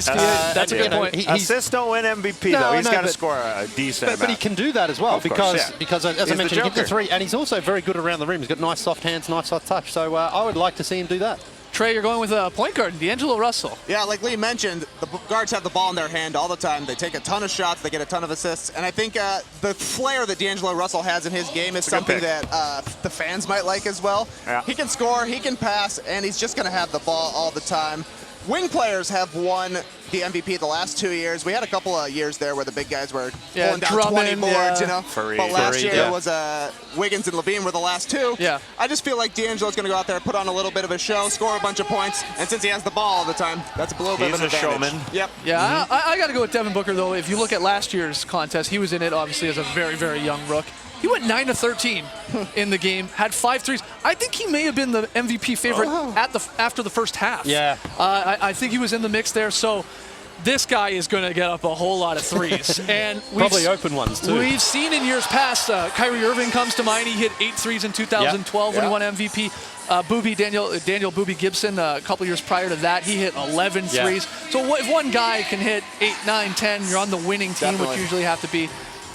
Speaker 1: that's a good point.
Speaker 2: Assists don't win MVP, though. He's got to score a decent amount.
Speaker 3: But he can do that as well because as I mentioned, he hits the three, and he's also very good around the rim. He's got nice soft hands, nice soft touch. So I would like to see him do that.
Speaker 1: Trey, you're going with a point guard, D'Angelo Russell.
Speaker 4: Yeah, like Lee mentioned, the guards have the ball in their hand all the time. They take a ton of shots. They get a ton of assists. And I think the flair that D'Angelo Russell has in his game is something that the fans might like as well.
Speaker 2: Yeah.
Speaker 4: He can score, he can pass, and he's just going to have the ball all the time. Wing players have won the MVP the last 2 years. We had a couple of years there where the big guys were pulling down
Speaker 1: Drummond,
Speaker 4: 20 boards, you know.
Speaker 2: Fareed.
Speaker 4: But last year it was Wiggins and Levine were the last two.
Speaker 1: Yeah.
Speaker 4: I just feel like D'Angelo's going to go out there, put on a little bit of a show, score a bunch of points, and since he has the ball all the time, that's a little bit of an
Speaker 2: He's a
Speaker 4: advantage.
Speaker 2: showman.
Speaker 4: Yep.
Speaker 1: Yeah, I got to go with Devin Booker, though. If you look at last year's contest, he was in it, obviously, as a very, very young rook. He went 9 of 13 in the game, had 5 threes. I think he may have been the MVP favorite after the first half.
Speaker 3: Yeah.
Speaker 1: I think he was in the mix there. So this guy is going to get up a whole lot of threes. And
Speaker 3: probably open ones, too.
Speaker 1: We've seen in years past, Kyrie Irving comes to mind. He hit 8 threes in 2012 when he won MVP. Daniel Boobie Gibson, a couple years prior to that, he hit 11 threes. So if one guy can hit 8, 9, 10, you're on the winning team, which you usually have to be.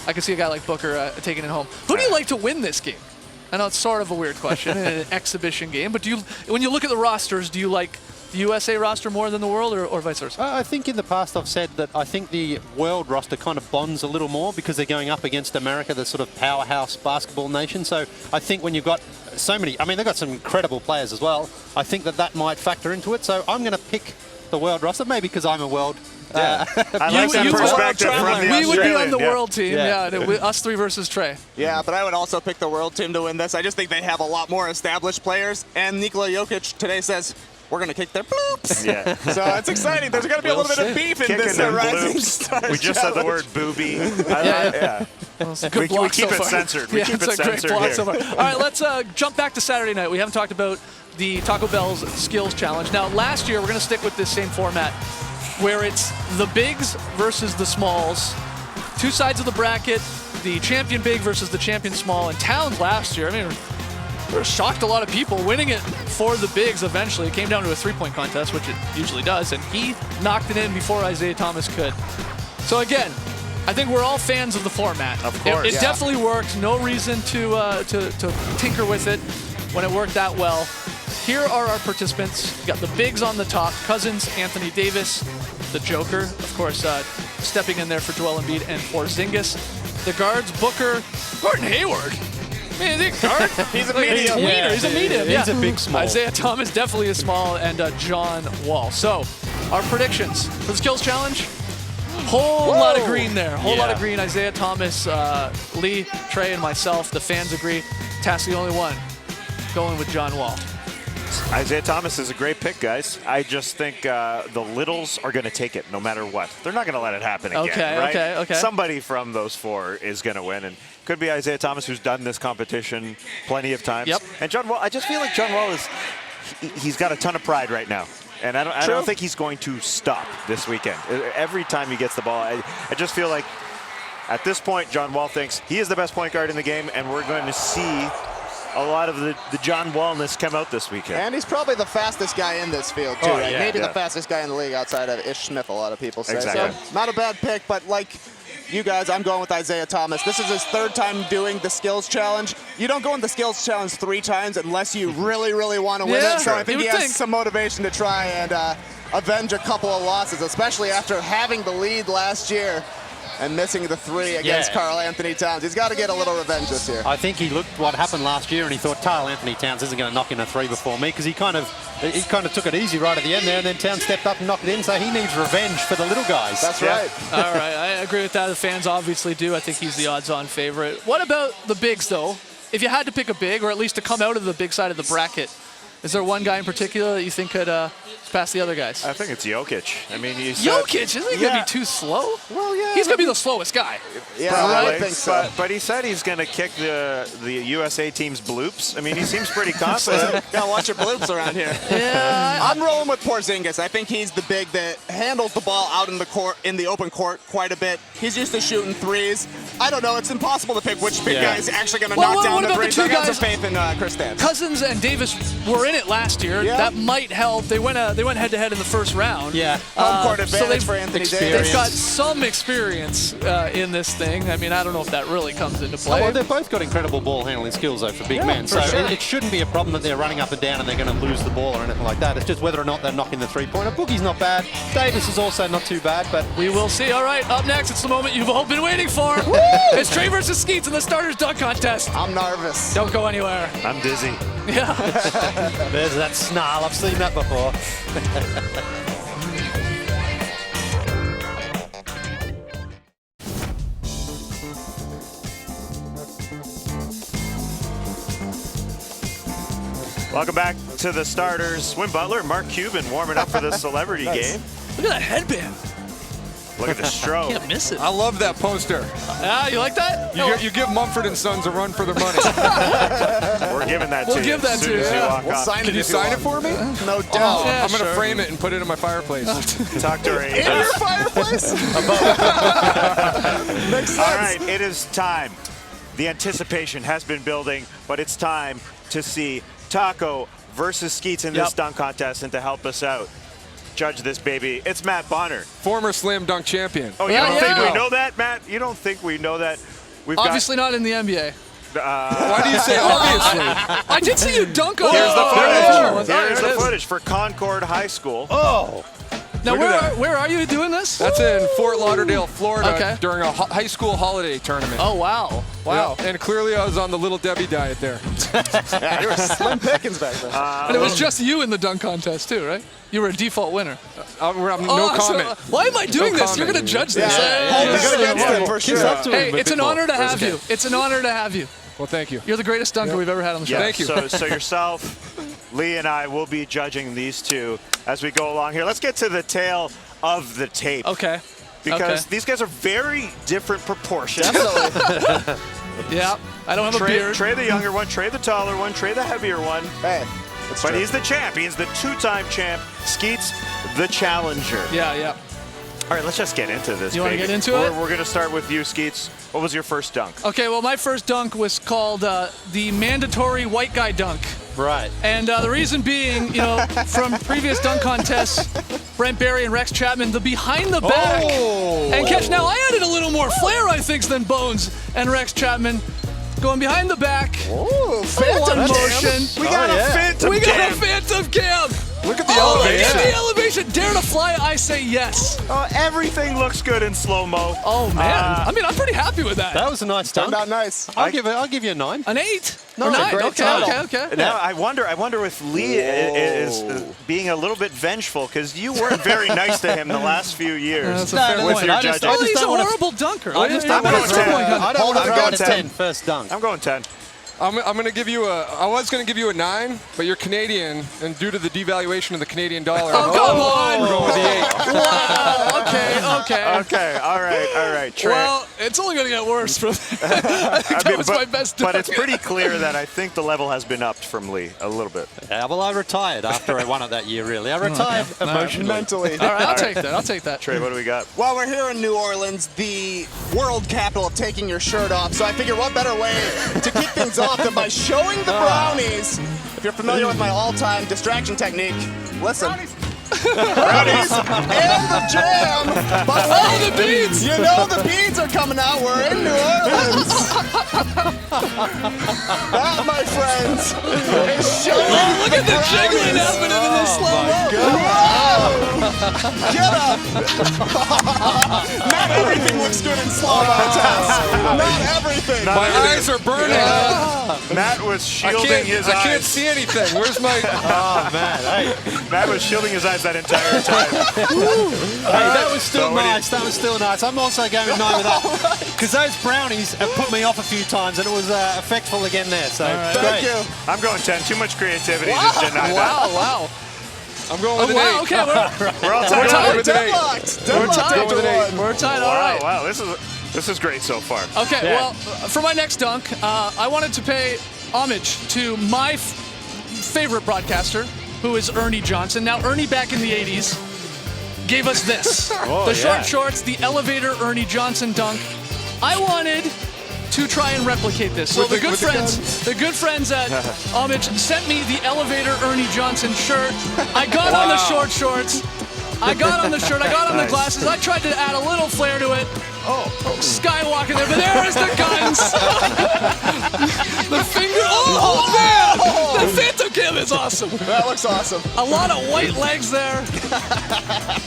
Speaker 1: I can see a guy like Booker taking it home. Who do you like to win this game? I know it's sort of a weird question, an exhibition game, but when you look at the rosters, do you like the USA roster more than the world or vice versa?
Speaker 3: I think in the past I've said that I think the world roster kind of bonds a little more because they're going up against America, the sort of powerhouse basketball nation. So I think when you've got so many, I mean, they've got some incredible players as well. I think that might factor into it. So I'm going to pick the world roster, maybe because I'm a world
Speaker 2: I like that perspective from the
Speaker 1: We would be on the
Speaker 2: Australian,
Speaker 1: world team, us three versus Trey.
Speaker 4: Yeah, but I would also pick the world team to win this. I just think they have a lot more established players, and Nikola Jokic today says, we're going to kick their bloops.
Speaker 2: Yeah.
Speaker 4: So it's exciting. There's going to be a little bit of beef in this Rising Stars
Speaker 2: We just said the word booby. We keep it censored. We keep it censored here.
Speaker 1: So far. All right, let's jump back to Saturday night. We haven't talked about the Taco Bell's Skills Challenge. Now, last year, we're going to stick with this same format where it's the bigs versus the smalls, 2 sides of the bracket, the champion big versus the champion small. And Towns last year, I mean, shocked a lot of people, winning it for the bigs eventually. It came down to a 3-point contest, which it usually does, and he knocked it in before Isaiah Thomas could. So again, I think we're all fans of the format.
Speaker 2: Of course.
Speaker 1: It definitely worked. No reason to tinker with it when it worked that well. Here are our participants. We got the bigs on the top, Cousins, Anthony Davis, the Joker, of course, stepping in there for Joel Embiid and Porzingis. The guards, Booker, Gordon Hayward. Man, is he a guard?
Speaker 4: He's a medium.
Speaker 1: Tweener. He's a medium.
Speaker 3: He's a big small.
Speaker 1: Isaiah Thomas definitely is small, and John Wall. So, our predictions for the skills challenge. Whole lot of green there. Whole lot of green. Isaiah Thomas, Lee, Trey, and myself. The fans agree. Tass the only one going with John Wall.
Speaker 2: Isaiah Thomas is a great pick, guys. I just think the Littles are going to take it no matter what. They're not going to let it happen again, right?
Speaker 1: Okay.
Speaker 2: Somebody from those four is going to win, and could be Isaiah Thomas, who's done this competition plenty of times.
Speaker 1: Yep.
Speaker 2: And John Wall, I just feel like John Wall he's got a ton of pride right now. And I don't think he's going to stop this weekend. Every time he gets the ball, I just feel like at this point, John Wall thinks he is the best point guard in the game, and we're going to see a lot of the John Wallness come out this weekend.
Speaker 4: And he's probably the fastest guy in this field, too, right?
Speaker 2: yeah,
Speaker 4: Maybe
Speaker 2: yeah.
Speaker 4: the fastest guy in the league outside of Ish Smith, a lot of people say.
Speaker 2: Exactly.
Speaker 4: So, not a bad pick, but like you guys, I'm going with Isaiah Thomas. This is his third time doing the skills challenge. You don't go in the skills challenge 3 times unless you really, really want to win
Speaker 1: Yeah,
Speaker 4: it. So I think
Speaker 1: you
Speaker 4: he
Speaker 1: would
Speaker 4: has some motivation to try and avenge a couple of losses, especially after having the lead last year and missing the 3 against Karl Anthony Towns. He's got to get a little revenge this year.
Speaker 3: I think he looked what happened last year and he thought Karl Anthony Towns isn't going to knock in a 3 before me, because he kind of took it easy right at the end there, and then Towns stepped up and knocked it in, so he needs revenge for the little guys.
Speaker 4: That's right.
Speaker 1: All right, I agree with that. The fans obviously do. I think he's the odds-on favorite. What about the bigs, though? If you had to pick a big, or at least to come out of the big side of the bracket, is there one guy in particular that you think could pass the other guys?
Speaker 2: I think it's Jokic. I mean,
Speaker 1: Jokic, isn't he going to be too slow?
Speaker 2: Well, yeah.
Speaker 1: He's going to be the slowest guy.
Speaker 4: Yeah,
Speaker 2: Probably,
Speaker 4: I think so.
Speaker 2: but he said he's going to kick the USA team's bloops. I mean, he seems pretty confident.
Speaker 4: Gotta watch your bloops around here.
Speaker 1: Yeah.
Speaker 4: I'm rolling with Porzingis. I think he's the big that handles the ball out in the court, in the open court, quite a bit. He's used to shooting 3s. I don't know. It's impossible to pick which big guy is actually going to knock down the 3s. I got some faith in Chris Towns.
Speaker 1: Cousins and Davis were in it last year.
Speaker 4: Yeah.
Speaker 1: That might help. They went head-to-head in the first round.
Speaker 3: Yeah.
Speaker 4: Home court
Speaker 1: so
Speaker 4: advantage
Speaker 1: they've-
Speaker 4: for Anthony
Speaker 3: experience.
Speaker 1: They've
Speaker 4: Davis.
Speaker 1: got some experience in this thing. I mean, I don't know if that really comes into
Speaker 3: Oh,
Speaker 1: play.
Speaker 3: well, they've both got incredible ball handling skills, though, for big men.
Speaker 1: for
Speaker 3: So
Speaker 1: sure.
Speaker 3: it shouldn't be a problem that they're running up and down and they're going to lose the ball or anything like that. It's just whether or not they're knocking the 3-pointer. Boogie's not bad. Davis is also not too bad, but
Speaker 1: We will see. All right, up next, it's the moment you've all been waiting for. It's Trey versus Skeets in the starters dunk contest.
Speaker 4: I'm nervous.
Speaker 1: Don't go anywhere.
Speaker 2: I'm dizzy.
Speaker 1: Yeah.
Speaker 3: there's that snarl. I've seen that before.
Speaker 2: Welcome back to the starters. Win Butler and Mark Cuban warming up for the celebrity game.
Speaker 1: Look at that headband.
Speaker 2: Look at the stroke.
Speaker 1: Can't miss it.
Speaker 6: I love that poster.
Speaker 1: Ah, you like that?
Speaker 6: You give Mumford and Sons a run for their money.
Speaker 2: We're giving that
Speaker 1: We'll
Speaker 2: to you
Speaker 1: give that
Speaker 2: as soon
Speaker 1: to
Speaker 2: as
Speaker 1: you,
Speaker 2: you
Speaker 1: yeah.
Speaker 2: walk
Speaker 4: We'll
Speaker 2: off.
Speaker 4: sign
Speaker 6: Can you
Speaker 4: if
Speaker 6: sign it
Speaker 4: want.
Speaker 6: for me?
Speaker 4: No doubt.
Speaker 1: Yeah,
Speaker 6: I'm going to
Speaker 1: sure.
Speaker 6: frame it and put it in my fireplace.
Speaker 2: Talk to our
Speaker 4: In
Speaker 2: agent.
Speaker 4: your fireplace? Makes sense.
Speaker 2: All right, it is time. The anticipation has been building, but it's time to see Taco versus Skeets in this
Speaker 1: Yep.
Speaker 2: dunk contest, and to help us out, judge this baby, it's Matt Bonner.
Speaker 6: Former slam dunk champion.
Speaker 2: Oh, you
Speaker 1: Yeah,
Speaker 2: don't think
Speaker 1: yeah.
Speaker 2: we know that, Matt? You don't think we know that? We've
Speaker 1: Obviously not in the NBA.
Speaker 6: Why do you say obviously?
Speaker 1: I did see you dunk on
Speaker 2: Here's the
Speaker 1: Oh,
Speaker 2: footage.
Speaker 1: there
Speaker 2: Here's
Speaker 1: it
Speaker 2: the
Speaker 1: is.
Speaker 2: footage for Concord High School.
Speaker 1: Now,
Speaker 6: Look at that.
Speaker 1: where are you doing this?
Speaker 6: That's in Fort Lauderdale, Florida,
Speaker 1: Okay.
Speaker 6: during a high school holiday tournament.
Speaker 1: Oh, wow. Wow.
Speaker 6: Yeah, and clearly I was on the Little Debbie diet there.
Speaker 4: Yeah, you were slim pickings back then.
Speaker 1: And it was just you in the dunk contest, too, right? You were a default winner.
Speaker 6: No
Speaker 1: Oh, so,
Speaker 6: comment.
Speaker 1: why am I doing
Speaker 6: No
Speaker 1: this? You're
Speaker 6: comment.
Speaker 1: going to judge this.
Speaker 4: Hold this against him for
Speaker 3: Kiss
Speaker 4: sure.
Speaker 3: up to him,
Speaker 1: Hey,
Speaker 3: but
Speaker 1: it's an
Speaker 3: big
Speaker 1: honor to
Speaker 3: ball.
Speaker 1: have you. It's an honor to have you.
Speaker 6: Well, thank you.
Speaker 1: You're the greatest dunker we've ever had on the show.
Speaker 2: Yeah,
Speaker 6: Thank you.
Speaker 2: So yourself, Lee, and I will be judging these two as we go along here. Let's get to the tail of the tape.
Speaker 1: Okay.
Speaker 2: Because
Speaker 1: Okay.
Speaker 2: these guys are very different proportions.
Speaker 1: Yeah. I don't have a
Speaker 2: Trey,
Speaker 1: beard.
Speaker 2: Trey the younger one, Trey the taller one, Trey the heavier one.
Speaker 4: Hey, it's
Speaker 2: But
Speaker 4: true.
Speaker 2: he's the champ. He's the 2-time champ. Skeets the challenger.
Speaker 1: Yeah, yeah.
Speaker 2: All right, let's just get into this.
Speaker 1: You wanna
Speaker 2: baby.
Speaker 1: get into
Speaker 2: We're
Speaker 1: it?
Speaker 2: going to start with you, Skeets. What was your first dunk?
Speaker 1: Okay, well, my first dunk was called the mandatory white guy dunk.
Speaker 3: Right.
Speaker 1: And the reason being, from previous dunk contests, Brent Barry and Rex Chapman, the behind the back and catch. Now, I added a little more flair, I think, than Bones and Rex Chapman. Going behind the back.
Speaker 4: Ooh,
Speaker 1: One
Speaker 4: phantom
Speaker 1: motion.
Speaker 2: We got a phantom
Speaker 1: We got
Speaker 2: cam.
Speaker 1: a phantom cam.
Speaker 6: Look at the
Speaker 1: Oh, look
Speaker 6: elevation.
Speaker 1: at the elevation. Dare to fly, I say yes.
Speaker 2: Oh, everything looks good in slow-mo.
Speaker 1: Oh, man. I mean, I'm pretty happy with that.
Speaker 3: That was a nice
Speaker 4: turned
Speaker 3: dunk.
Speaker 4: out nice.
Speaker 3: I'll give you a 9.
Speaker 1: An 8?
Speaker 3: No,
Speaker 1: or
Speaker 3: it's a
Speaker 1: 9?
Speaker 3: great
Speaker 1: Okay,
Speaker 3: title.
Speaker 1: okay.
Speaker 2: Now, I wonder if Lee is being a little bit vengeful because you weren't very nice to him the last few years
Speaker 1: That's a fair
Speaker 2: with
Speaker 1: point.
Speaker 2: your
Speaker 3: I just-
Speaker 2: judging.
Speaker 1: Oh, he's a
Speaker 3: don't wanna-
Speaker 1: horrible dunker.
Speaker 3: I just
Speaker 1: Yeah,
Speaker 3: don't
Speaker 1: yeah,
Speaker 3: want
Speaker 1: yeah.
Speaker 3: to
Speaker 2: ten.
Speaker 3: I don't
Speaker 2: Hold
Speaker 3: want to
Speaker 2: on,
Speaker 3: go
Speaker 2: I'm
Speaker 3: to
Speaker 2: going
Speaker 3: 10 first dunk.
Speaker 2: I'm going 10.
Speaker 6: I'm going to give you I was going to give you a 9, but you're Canadian, and due to the devaluation of the Canadian dollar,
Speaker 1: Oh, come on.
Speaker 6: we're going with the 8.
Speaker 1: Wow. Okay.
Speaker 2: Okay, all right. Trey.
Speaker 1: Well, it's only going to get worse from I think that was my best dunk.
Speaker 2: But it's pretty clear that I think the level has been upped from Lee a little bit.
Speaker 3: Yeah, well, I retired after I won it that year, really. I retired emotionally.
Speaker 4: Mentally.
Speaker 1: All right, I'll take that.
Speaker 2: Trey, what do we got?
Speaker 4: While we're here in New Orleans, the world capital of taking your shirt off, so I figure what better way to kick things off than by showing the brownies. If you're familiar with my all-time distraction technique, listen. Brownies and the jam. But
Speaker 1: Oh, the beads!
Speaker 4: you know the beads are coming out. We're in New Orleans. That, my friends, is showing
Speaker 1: Oh, look at the jiggling happening in the slow-mo.
Speaker 4: Get up! Not everything looks good in slow-mo, Tess. Not everything.
Speaker 6: My eyes are burning.
Speaker 2: Matt was shielding his
Speaker 6: I can't
Speaker 2: eyes.
Speaker 6: see anything. Where's my...
Speaker 3: Oh, man. Hey,
Speaker 2: Matt was shielding his eyes that entire time.
Speaker 3: that was still
Speaker 2: So what do you-
Speaker 3: nice. That was still nice. I'm also going 9 with that. Because those brownies have put me off a few times, and it was effectful again there. So,
Speaker 4: Thank you.
Speaker 2: I'm going 10. Too much creativity to deny that.
Speaker 1: Wow.
Speaker 6: I'm going with an 8.
Speaker 1: Wow, okay,
Speaker 2: We're all
Speaker 6: We're
Speaker 2: tied.
Speaker 6: tied with an 8.
Speaker 4: Deadlocked.
Speaker 1: we're
Speaker 4: Deadlocked
Speaker 1: tied.
Speaker 4: after one.
Speaker 1: We're tied, all right.
Speaker 2: Wow, this is great so far.
Speaker 1: Okay, well, for my next dunk, I wanted to pay homage to my favorite broadcaster, who is Ernie Johnson. Now, Ernie back in the 80s gave us this. The short shorts, the elevator Ernie Johnson dunk. I wanted to try and replicate this. So
Speaker 6: With
Speaker 1: the
Speaker 6: the-
Speaker 1: good
Speaker 6: with the
Speaker 1: friends, the good friends at Homage sent me the elevator Ernie Johnson shirt. I got on the short shorts. I got on the shirt. I got on the glasses. I tried to add a little flair to it. Skywalking there, but there is the guns. The finger. Oh man! The Phantom Cam is awesome.
Speaker 4: That looks awesome.
Speaker 1: A lot of white legs there.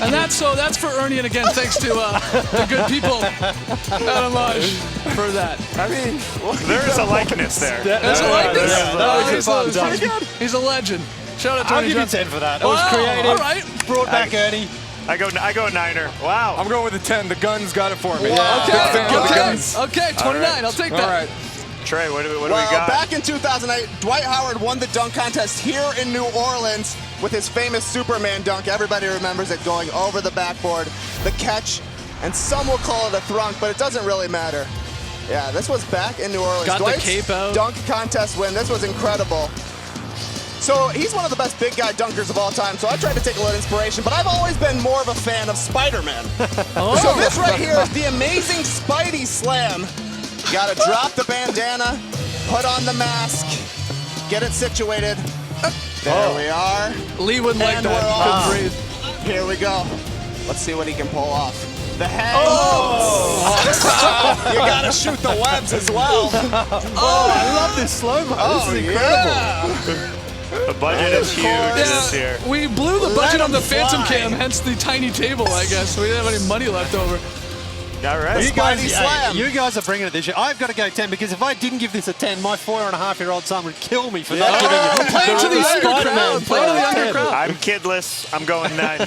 Speaker 1: And that's for Ernie, and again, thanks to the good people at Homage for that.
Speaker 2: I mean, there is a likeness there.
Speaker 1: There's a likeness.
Speaker 3: that was a fun dunk.
Speaker 1: He's a legend. Shout out to
Speaker 3: I'll
Speaker 1: Ernie
Speaker 3: give you
Speaker 1: Johnson.
Speaker 3: 10 for that. It was
Speaker 1: Wow,
Speaker 3: creative.
Speaker 1: all right.
Speaker 3: Brought back Ernie.
Speaker 2: I go Niner. Wow.
Speaker 6: I'm going with a 10. The guns got it for me.
Speaker 4: Wow.
Speaker 6: Big fan of the
Speaker 1: Okay,
Speaker 6: guns.
Speaker 1: okay, 29. I'll take that.
Speaker 6: All right.
Speaker 2: Trey, what do we
Speaker 4: Well,
Speaker 2: got?
Speaker 4: back in 2008, Dwight Howard won the dunk contest here in New Orleans with his famous Superman dunk. Everybody remembers it going over the backboard, the catch, and some will call it a thrunk, but it doesn't really matter. Yeah, this was back in New Orleans.
Speaker 1: Got the
Speaker 4: Dwight's
Speaker 1: cape out.
Speaker 4: dunk contest win. This was incredible. So he's one of the best big guy dunkers of all time, so I tried to take a little inspiration, but I've always been more of a fan of Spider-Man. So this right here is the amazing Spidey Slam. You gotta drop the bandana, put on the mask, get it situated. There we are.
Speaker 1: Lee wouldn't like
Speaker 4: And
Speaker 1: that.
Speaker 4: we're off.
Speaker 1: Couldn't breathe.
Speaker 4: Here we go. Let's see what he can pull off. The head. You gotta shoot the webs as well.
Speaker 3: I love this slow-mo.
Speaker 4: Oh,
Speaker 3: this is incredible.
Speaker 4: yeah.
Speaker 2: The budget is huge this year.
Speaker 1: We blew the budget
Speaker 4: Let
Speaker 1: on the
Speaker 4: him
Speaker 1: Phantom
Speaker 4: fly.
Speaker 1: Cam, hence the tiny table, I guess. We didn't have any money left over.
Speaker 2: All right.
Speaker 3: You guys,
Speaker 4: Spidey Slam.
Speaker 3: you guys are bringing it this year. I've got to go 10 because if I didn't give this a 10, my 4.5-year-old son would kill me for not giving it.
Speaker 1: Playing to the younger
Speaker 3: Spider-Man
Speaker 1: crowd. Playing to the younger
Speaker 3: 10.
Speaker 1: crowd.
Speaker 2: I'm kidless. I'm going 9.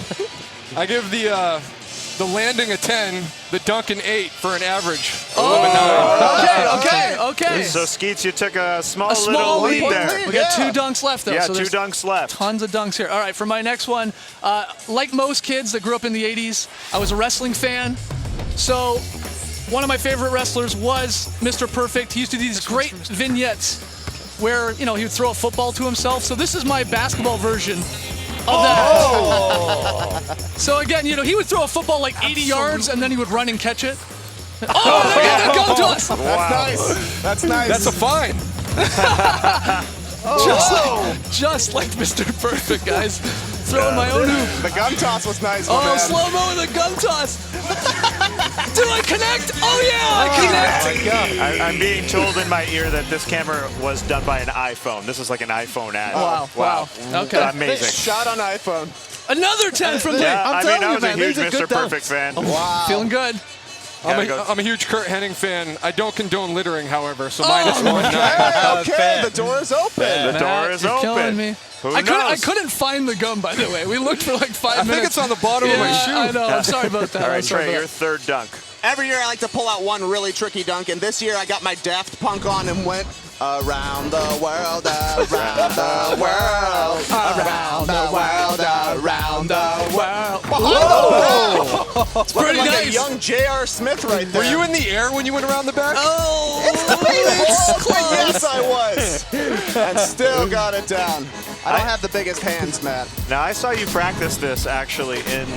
Speaker 6: I give the landing a 10, the dunk an 8 for an average.
Speaker 1: Okay.
Speaker 2: So Skeets, you took a small
Speaker 1: A small
Speaker 2: little
Speaker 1: lead.
Speaker 2: lead there.
Speaker 1: We got
Speaker 4: Yeah.
Speaker 1: 2 dunks left, though.
Speaker 2: Yeah,
Speaker 1: so
Speaker 2: 2
Speaker 1: there's
Speaker 2: dunks left.
Speaker 1: Tons of dunks here. All right, for my next one, like most kids that grew up in the 80s, I was a wrestling fan. So one of my favorite wrestlers was Mr. Perfect. He used to do these great vignettes where, he would throw a football to himself. So this is my basketball version of that. So again, you know, he would throw a football like 80 yards and then he would run and catch it. Oh, they got the gum toss.
Speaker 4: That's nice. That's nice.
Speaker 6: That's a fine.
Speaker 1: Just like Mr. Perfect, guys. Throwing my own hoop.
Speaker 4: The gun toss was nice. my
Speaker 1: Oh,
Speaker 4: man.
Speaker 1: slow-mo with the gum toss. Do I connect? Oh, yeah, I connect.
Speaker 2: I'm being told in my ear that this camera was done by an iPhone. This is like an iPhone ad.
Speaker 1: Wow. Okay.
Speaker 2: Amazing.
Speaker 4: Shot on iPhone.
Speaker 1: Another 10 from Lee.
Speaker 2: Yeah,
Speaker 3: I'm
Speaker 2: I mean,
Speaker 3: telling
Speaker 2: I
Speaker 3: you,
Speaker 2: was
Speaker 3: man,
Speaker 2: a huge
Speaker 3: these are
Speaker 2: Mr.
Speaker 3: good
Speaker 2: Perfect
Speaker 3: dunks.
Speaker 2: fan.
Speaker 4: Wow.
Speaker 1: Feeling good.
Speaker 2: Gotta go.
Speaker 6: I'm a huge Kurt Hennig fan. I don't condone littering, however, so
Speaker 1: Oh,
Speaker 6: -1.
Speaker 4: Okay, the door is open.
Speaker 2: The door
Speaker 1: Matt,
Speaker 2: is
Speaker 1: you're
Speaker 2: open.
Speaker 1: killing me.
Speaker 2: Who
Speaker 1: I
Speaker 2: knows?
Speaker 1: couldn't find the gum, by the way. We looked for like 5
Speaker 6: I
Speaker 1: minutes.
Speaker 6: think it's on the bottom of my
Speaker 1: Yeah,
Speaker 6: shoe.
Speaker 1: I know. I'm sorry about that.
Speaker 2: All
Speaker 1: I'm
Speaker 2: right,
Speaker 1: sorry
Speaker 2: Trey,
Speaker 1: about
Speaker 2: your third dunk.
Speaker 4: Every year I like to pull out one really tricky dunk, and this year I got my Daft Punk on and went around the world, around the world, around the world, around the world.
Speaker 1: It's pretty
Speaker 4: Like a
Speaker 1: nice.
Speaker 4: young J.R. Smith right there.
Speaker 6: Were you in the air when you went around the back?
Speaker 1: Oh,
Speaker 4: Yes, I was. And still got it down. I don't have the biggest hands, Matt.
Speaker 2: Now, I saw you practice this actually in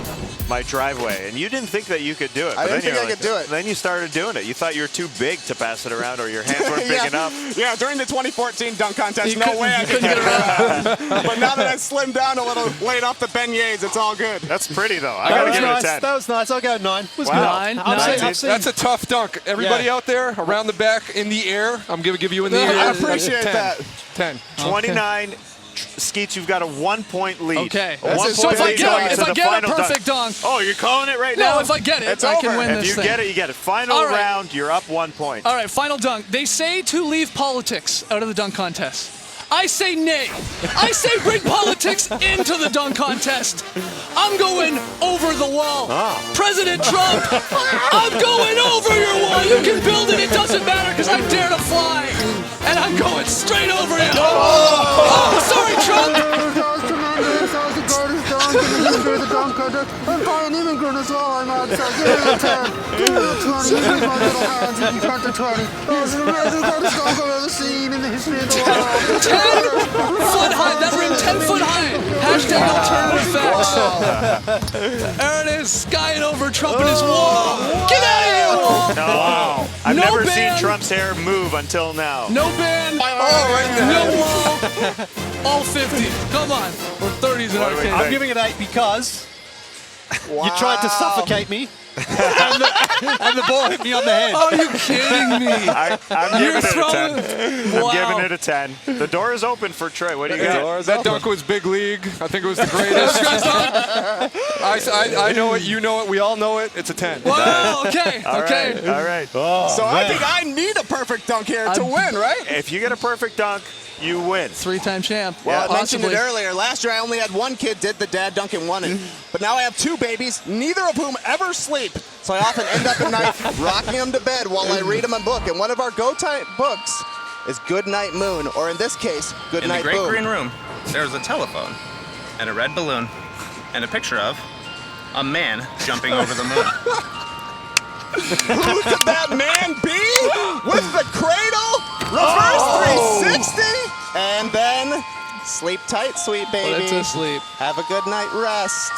Speaker 2: my driveway, and you didn't think that you could do it.
Speaker 4: I
Speaker 2: but
Speaker 4: didn't
Speaker 2: then
Speaker 4: think
Speaker 2: you're
Speaker 4: I could do it.
Speaker 2: Then you started doing it. You thought you were too big to pass it around, or your hands weren't big enough.
Speaker 4: Yeah, during the 2014 dunk contest,
Speaker 1: You
Speaker 4: no
Speaker 1: couldn't-
Speaker 4: way I
Speaker 1: you
Speaker 4: could
Speaker 1: couldn't
Speaker 4: get
Speaker 1: get
Speaker 4: around. But now that I slimmed down a little, laid off the beignets, it's all good.
Speaker 2: That's pretty, though. I
Speaker 3: That
Speaker 2: got to
Speaker 3: was
Speaker 2: give
Speaker 3: nice.
Speaker 2: it a 10.
Speaker 3: That was nice. I'll go 9. Was
Speaker 2: Wow.
Speaker 3: good.
Speaker 1: Nine,
Speaker 3: I've
Speaker 1: nine.
Speaker 3: seen- I've seen-
Speaker 6: That's a tough dunk. Everybody
Speaker 3: Yeah.
Speaker 6: out there, around the back, in the air. I'm going to give you in the
Speaker 1: I
Speaker 6: air.
Speaker 4: I
Speaker 6: That's
Speaker 4: appreciate
Speaker 6: 10.
Speaker 4: that.
Speaker 6: 10.
Speaker 2: 29. Skeets, you've got a 1-point lead.
Speaker 1: Okay.
Speaker 2: A 1-point
Speaker 1: So if I
Speaker 2: lead
Speaker 1: get
Speaker 2: going
Speaker 1: it,
Speaker 2: into
Speaker 1: if I
Speaker 2: the
Speaker 1: get a
Speaker 2: final
Speaker 1: perfect dunk,
Speaker 2: Oh, you're calling it right now?
Speaker 1: no, if I get it,
Speaker 4: It's
Speaker 1: I can
Speaker 4: over.
Speaker 1: win
Speaker 2: If
Speaker 1: this
Speaker 2: you
Speaker 1: thing.
Speaker 2: get it, you get it. Final
Speaker 1: All right.
Speaker 2: round, you're up 1 point.
Speaker 1: All right, final dunk. They say to leave politics out of the dunk contest. I say nay. I say bring politics into the dunk contest. I'm going over the wall. President Trump, I'm going over your wall. You can build it. It doesn't matter because I dare to fly. And I'm going straight over you. Oh, sorry, Trump. Foot high. That rim 10 foot high. Hashtag alternative facts. There it is. Skying over Trump and his wall. Get out of here, wall.
Speaker 2: Wow. I've
Speaker 1: No
Speaker 2: never
Speaker 1: ban.
Speaker 2: seen Trump's hair move until now.
Speaker 1: No ban. No wall. All 50. Come on. Or 30s in
Speaker 2: What
Speaker 1: our
Speaker 2: do we
Speaker 1: case.
Speaker 2: think?
Speaker 3: I'm giving it 8 because you tried to suffocate me, and the ball hit me on the head.
Speaker 1: Are you kidding me?
Speaker 2: I'm
Speaker 1: You're
Speaker 2: giving it a 10.
Speaker 1: throwing.
Speaker 2: I'm
Speaker 1: Wow.
Speaker 2: giving it a 10. The door is open for Trey. What do you got?
Speaker 6: That dunk was big league. I think it was the greatest. I know it. You know it. We all know it. It's a 10.
Speaker 1: Wow. Okay.
Speaker 2: All
Speaker 1: Okay.
Speaker 2: right. All right.
Speaker 4: So I think I need a perfect dunk here to win, right?
Speaker 2: If you get a perfect dunk, you win.
Speaker 1: 3-time champ.
Speaker 4: Well, I mentioned
Speaker 1: Possibly.
Speaker 4: it earlier. Last year I only had one kid did the dad dunk and won it. But now I have 2 babies, neither of whom ever sleep. So I often end up at night rocking them to bed while I read them a book. And one of our go-time books is Good Night Moon, or in this case, Good
Speaker 7: In the
Speaker 4: Night
Speaker 7: great
Speaker 4: Boom.
Speaker 7: green room, there was a telephone and a red balloon and a picture of a man jumping over the moon.
Speaker 4: Who could that man be? With the cradle, reverse 360, and then sleep tight, sweet
Speaker 1: Put it
Speaker 4: baby.
Speaker 1: to sleep.
Speaker 4: Have a good night rest.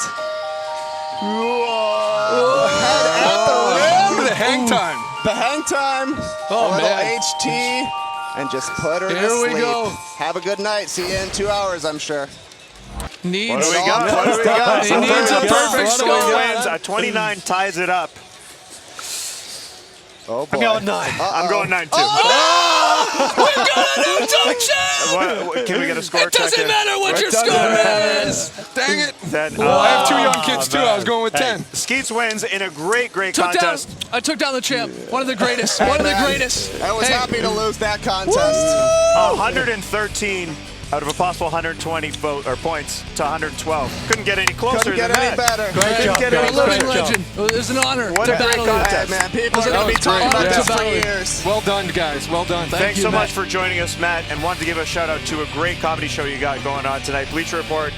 Speaker 4: Whoa. Head at the
Speaker 6: Look
Speaker 4: rim.
Speaker 6: at the hang time.
Speaker 4: The hang time.
Speaker 1: Oh,
Speaker 4: a little
Speaker 1: man.
Speaker 4: HT. And just put her to
Speaker 1: Here we
Speaker 4: sleep.
Speaker 1: go.
Speaker 4: Have a good night. See you in 2 hours, I'm sure.
Speaker 1: Needs.
Speaker 2: What do we got? What do we got?
Speaker 1: He needs a perfect
Speaker 2: Score
Speaker 1: score.
Speaker 2: wins. A 29 ties it up.
Speaker 4: Oh, boy.
Speaker 3: I'm going 9.
Speaker 2: I'm going 9 too.
Speaker 1: We got a new dunk champ.
Speaker 2: What, can we get a score
Speaker 1: It doesn't
Speaker 2: check in?
Speaker 1: matter what your
Speaker 6: doesn't
Speaker 1: score
Speaker 6: matter.
Speaker 1: is.
Speaker 6: Dang it.
Speaker 2: Then,
Speaker 6: I have 2 young kids, too. I was going with 10.
Speaker 2: Skeets wins in a great
Speaker 1: I
Speaker 2: contest.
Speaker 1: took down the champ. One of the greatest. One of the greatest.
Speaker 4: I was
Speaker 1: Hey,
Speaker 4: happy to lose that contest.
Speaker 2: 113 out of a possible 120 vote or points to 112. Couldn't get any closer
Speaker 4: Couldn't get
Speaker 2: than
Speaker 4: any
Speaker 2: that.
Speaker 4: better.
Speaker 3: Great job,
Speaker 2: get
Speaker 1: You're a
Speaker 2: any
Speaker 3: guys.
Speaker 1: living
Speaker 3: Great job.
Speaker 1: legend. It was an honor
Speaker 2: What
Speaker 1: to
Speaker 2: a great
Speaker 1: battle you.
Speaker 2: contest.
Speaker 4: Hey, man, people
Speaker 1: Was
Speaker 4: are
Speaker 1: it-
Speaker 4: going to be talking about
Speaker 1: Yeah.
Speaker 4: this for
Speaker 1: Valid.
Speaker 4: years.
Speaker 6: Well done, guys. Well done.
Speaker 2: Thanks
Speaker 1: you,
Speaker 2: so
Speaker 1: Matt.
Speaker 2: much for joining us, Matt, and wanted to give a shout out to a great comedy show you got going on tonight. Bleacher Report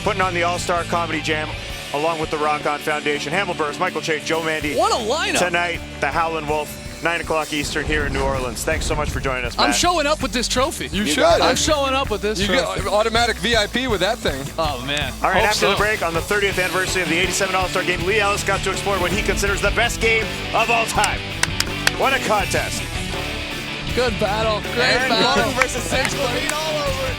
Speaker 2: putting on the All-Star Comedy Jam along with the Rock On Foundation. Hamilburst, Michael Che, Joe Mandy.
Speaker 1: What a lineup.
Speaker 2: Tonight, the Howlin' Wolf. 9 o'clock Eastern here in New Orleans. Thanks so much for joining us, Matt.
Speaker 1: I'm showing up with this trophy.
Speaker 6: You should.
Speaker 1: I'm showing up with this
Speaker 6: You
Speaker 1: trophy.
Speaker 6: get automatic VIP with that thing.
Speaker 1: Oh, man.
Speaker 2: All right,
Speaker 1: Hope
Speaker 2: after
Speaker 1: so.
Speaker 2: the break, on the 30th anniversary of the 87 All-Star Game, Lee Ellis got to explore what he considers the best game of all time. What a contest.
Speaker 1: Good battle. Great
Speaker 4: Aaron
Speaker 1: battle.
Speaker 4: Gordon versus Sage Levine all over it.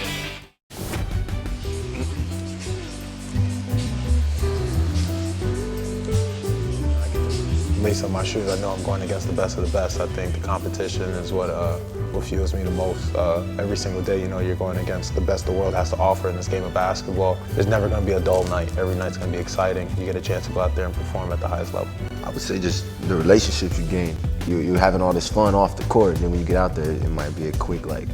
Speaker 8: Lace up my shoes, I know I'm going against the best of the best. I think the competition is what fuels me the most. Every single day, you know, you're going against the best the world has to offer in this game of basketball. There's never going to be a dull night. Every night's going to be exciting. You get a chance to go out there and perform at the highest level.
Speaker 9: I would say just the relationships you gain. You're having all this fun off the court, and then when you get out there, it might be a quick like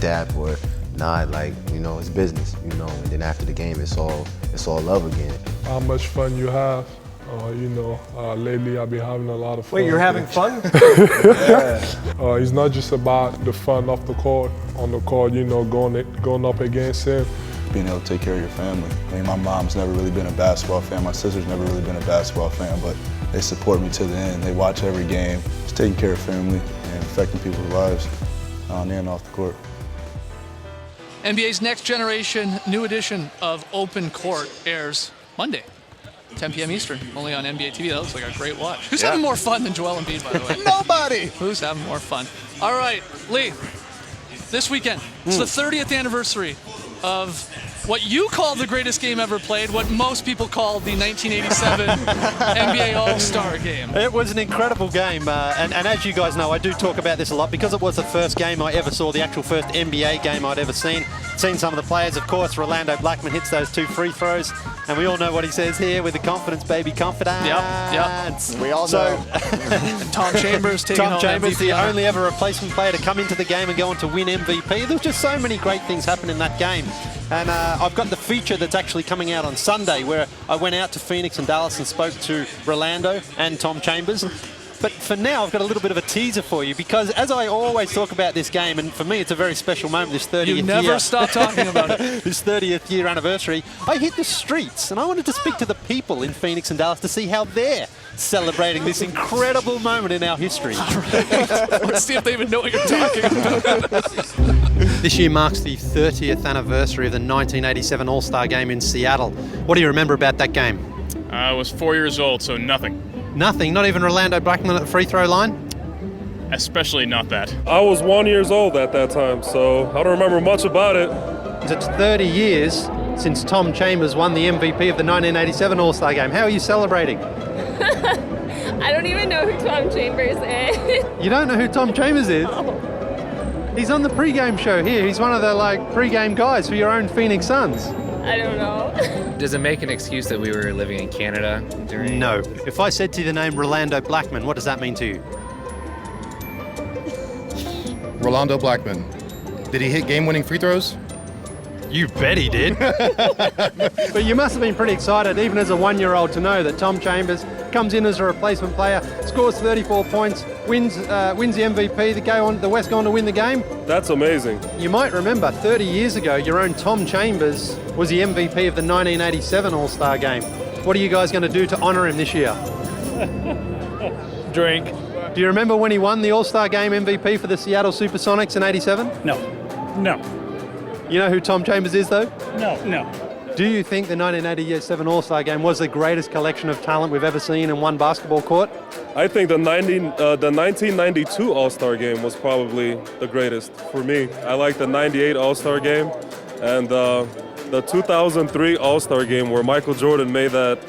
Speaker 9: dab or nod, like, you know, it's business, you know. And then after the game, it's all love again.
Speaker 10: How much fun you have. Lately I've been having a lot of fun.
Speaker 11: Wait, you're having fun?
Speaker 10: It's not just about the fun off the court. On the court, you know, going up against him.
Speaker 8: Being able to take care of your family. I mean, my mom's never really been a basketball fan. My sister's never really been a basketball fan, but they support me to the end. They watch every game. Just taking care of family and affecting people's lives on and off the court.
Speaker 1: NBA's Next Generation new edition of Open Court airs Monday, 10 p.m. Eastern, only on NBA TV. That looks like a great watch. Who's having more fun than Joel Embiid, by the way?
Speaker 4: Nobody.
Speaker 1: Who's having more fun? All right, Lee, this weekend, it's the 30th anniversary of what you call the greatest game ever played, what most people call the 1987 NBA All-Star Game.
Speaker 3: It was an incredible game, and as you guys know, I do talk about this a lot because it was the first game I ever saw, the actual first NBA game I'd ever seen. Seen some of the players, of course. Rolando Blackman hits those 2 free throws, and we all know what he says here with the confidence, baby, confidence.
Speaker 1: Yep.
Speaker 4: We all know.
Speaker 1: Tom Chambers taking
Speaker 3: Tom
Speaker 1: home
Speaker 3: Chambers,
Speaker 1: MVP
Speaker 3: the
Speaker 1: honor.
Speaker 3: only ever replacement player to come into the game and go on to win MVP. There was just so many great things happen in that game. And I've got the feature that's actually coming out on Sunday where I went out to Phoenix and Dallas and spoke to Rolando and Tom Chambers. But for now, I've got a little bit of a teaser for you because as I always talk about this game, and for me it's a very special moment, this 30th year.
Speaker 1: You never stop talking about it.
Speaker 3: This 30th year anniversary, I hit the streets and I wanted to speak to the people in Phoenix and Dallas to see how they're celebrating this incredible moment in our history.
Speaker 1: Let's see if they even know what you're talking about.
Speaker 3: This year marks the 30th anniversary of the 1987 All-Star Game in Seattle. What do you remember about that game?
Speaker 12: I was 4 years old, so nothing.
Speaker 3: Nothing? Not even Rolando Blackman at the free throw line?
Speaker 12: Especially not that.
Speaker 10: I was 1 year old at that time, so I don't remember much about it.
Speaker 3: It's 30 years since Tom Chambers won the MVP of the 1987 All-Star Game. How are you celebrating?
Speaker 13: I don't even know who Tom Chambers is.
Speaker 3: You don't know who Tom Chambers is? He's on the pregame show here. He's one of the pregame guys for your own Phoenix Suns.
Speaker 13: I don't know.
Speaker 14: Does it make an excuse that we were living in Canada during...
Speaker 3: No. If I said to you the name Rolando Blackman, what does that mean to you?
Speaker 15: Rolando Blackman. Did he hit game-winning free throws?
Speaker 3: You bet he did. But you must have been pretty excited, even as a 1-year-old, to know that Tom Chambers comes in as a replacement player, scores 34 points, wins the MVP, the West go on to win the game.
Speaker 10: That's amazing.
Speaker 3: You might remember 30 years ago, your own Tom Chambers was the MVP of the 1987 All-Star Game. What are you guys going to do to honour him this year?
Speaker 11: Drink.
Speaker 3: Do you remember when he won the All-Star Game MVP for the Seattle Supersonics in '87?
Speaker 11: No.
Speaker 3: You know who Tom Chambers is, though?
Speaker 11: No.
Speaker 3: Do you think the 1987 All-Star Game was the greatest collection of talent we've ever seen in one basketball court?
Speaker 10: I think the 1992 All-Star Game was probably the greatest for me. I like the 98 All-Star Game and the 2003 All-Star Game where Michael Jordan made that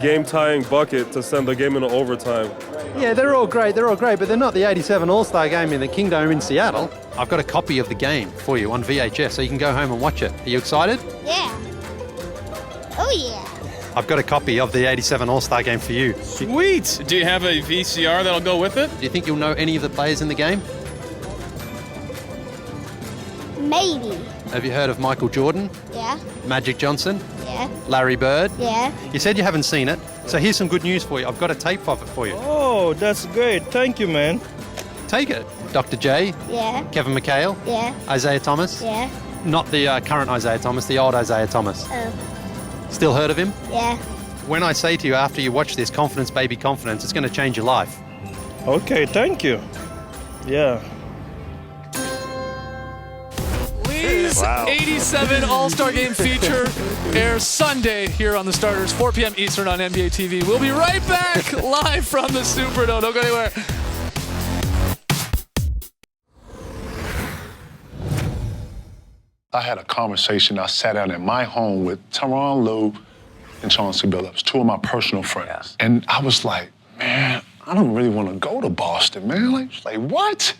Speaker 10: game-tying bucket to send the game into overtime.
Speaker 3: Yeah, they're all great, but they're not the 87 All-Star Game in the Kingdome in Seattle. I've got a copy of the game for you on VHS, so you can go home and watch it. Are you excited?
Speaker 16: Yeah. Oh, yeah.
Speaker 3: I've got a copy of the 87 All-Star Game for you.
Speaker 12: Sweet! Do you have a VCR that'll go with it?
Speaker 3: Do you think you'll know any of the players in the game?
Speaker 16: Maybe.
Speaker 3: Have you heard of Michael Jordan?
Speaker 16: Yeah.
Speaker 3: Magic Johnson?
Speaker 16: Yeah.
Speaker 3: Larry Bird?
Speaker 16: Yeah.
Speaker 3: You said you haven't seen it, so here's some good news for you. I've got a tape of it for you.
Speaker 11: Oh, that's great. Thank you, man.
Speaker 3: Take it. Dr. J?
Speaker 16: Yeah.
Speaker 3: Kevin McHale?
Speaker 16: Yeah.
Speaker 3: Isaiah Thomas?
Speaker 16: Yeah.
Speaker 3: Not the current Isaiah Thomas, the old Isaiah Thomas.
Speaker 16: Oh.
Speaker 3: Still heard of him?
Speaker 16: Yeah.
Speaker 3: When I say to you after you watch this, confidence, baby, confidence, it's going to change your life.
Speaker 11: Okay, thank you. Yeah.
Speaker 1: Lee's 87 All-Star Game feature airs Sunday here on the Starters, 4 p.m. Eastern on NBA TV. We'll be right back live from the Superdome. Don't go anywhere.
Speaker 17: I had a conversation. I sat down at my home with Tyronn Lue and Chauncey Billups, two of my personal friends. And I was like, man, I don't really want to go to Boston, man. Like, what?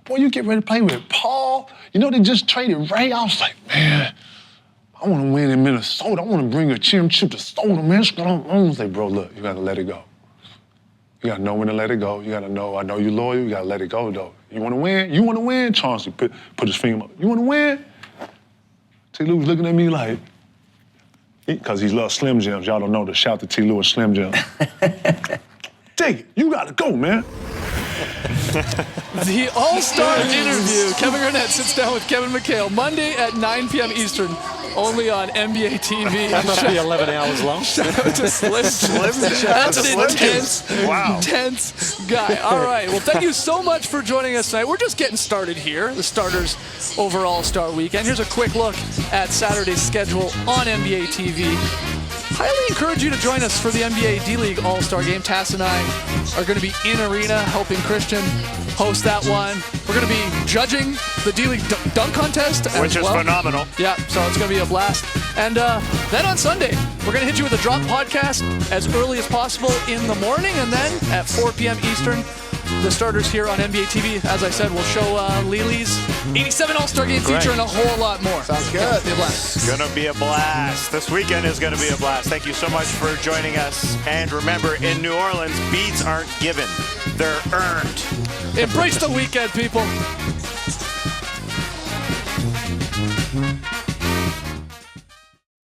Speaker 17: Boy, you get ready to play with Paul. You know, they just traded Ray. I was like, man, I want to win in Minnesota. I want to bring a championship to Soda, man. I was like, bro, look, you got to let it go. You got to know when to let it go. You got to know, I know you're loyal. You got to let it go, though. You want to win? You want to win? Chauncey put his finger up. You want to win? T. Lue was looking at me like, because he loves Slim Jims. Y'all don't know to shout to T. Lue and Slim Jim. Take it. You got to go, man.
Speaker 1: The All-Star interview. Kevin Garnett sits down with Kevin McHale Monday at 9 p.m. Eastern, only on NBA TV.
Speaker 3: That must be 11 hours long.
Speaker 1: Shout out to Slim Jim. That's an intense guy. All right. Well, thank you so much for joining us tonight. We're just getting started here, the Starters overall Star Weekend. Here's a quick look at Saturday's schedule on NBA TV. Highly encourage you to join us for the NBA D-League All-Star Game. Tass and I are going to be in arena helping Christian host that one. We're going to be judging the D-League dunk contest as well.
Speaker 2: Which is phenomenal.
Speaker 1: Yeah, so it's going to be a blast. And then on Sunday, we're going to hit you with a drop podcast as early as possible in the morning. And then at 4 p.m. Eastern, the Starters here on NBA TV. As I said, we'll show Lili's 87 All-Star Game feature and a whole lot more.
Speaker 4: Sounds good.
Speaker 1: Be a blast.
Speaker 2: It's going to be a blast. This weekend is going to be a blast. Thank you so much for joining us. And remember, in New Orleans, beats aren't given. They're earned.
Speaker 1: Embrace the weekend, people.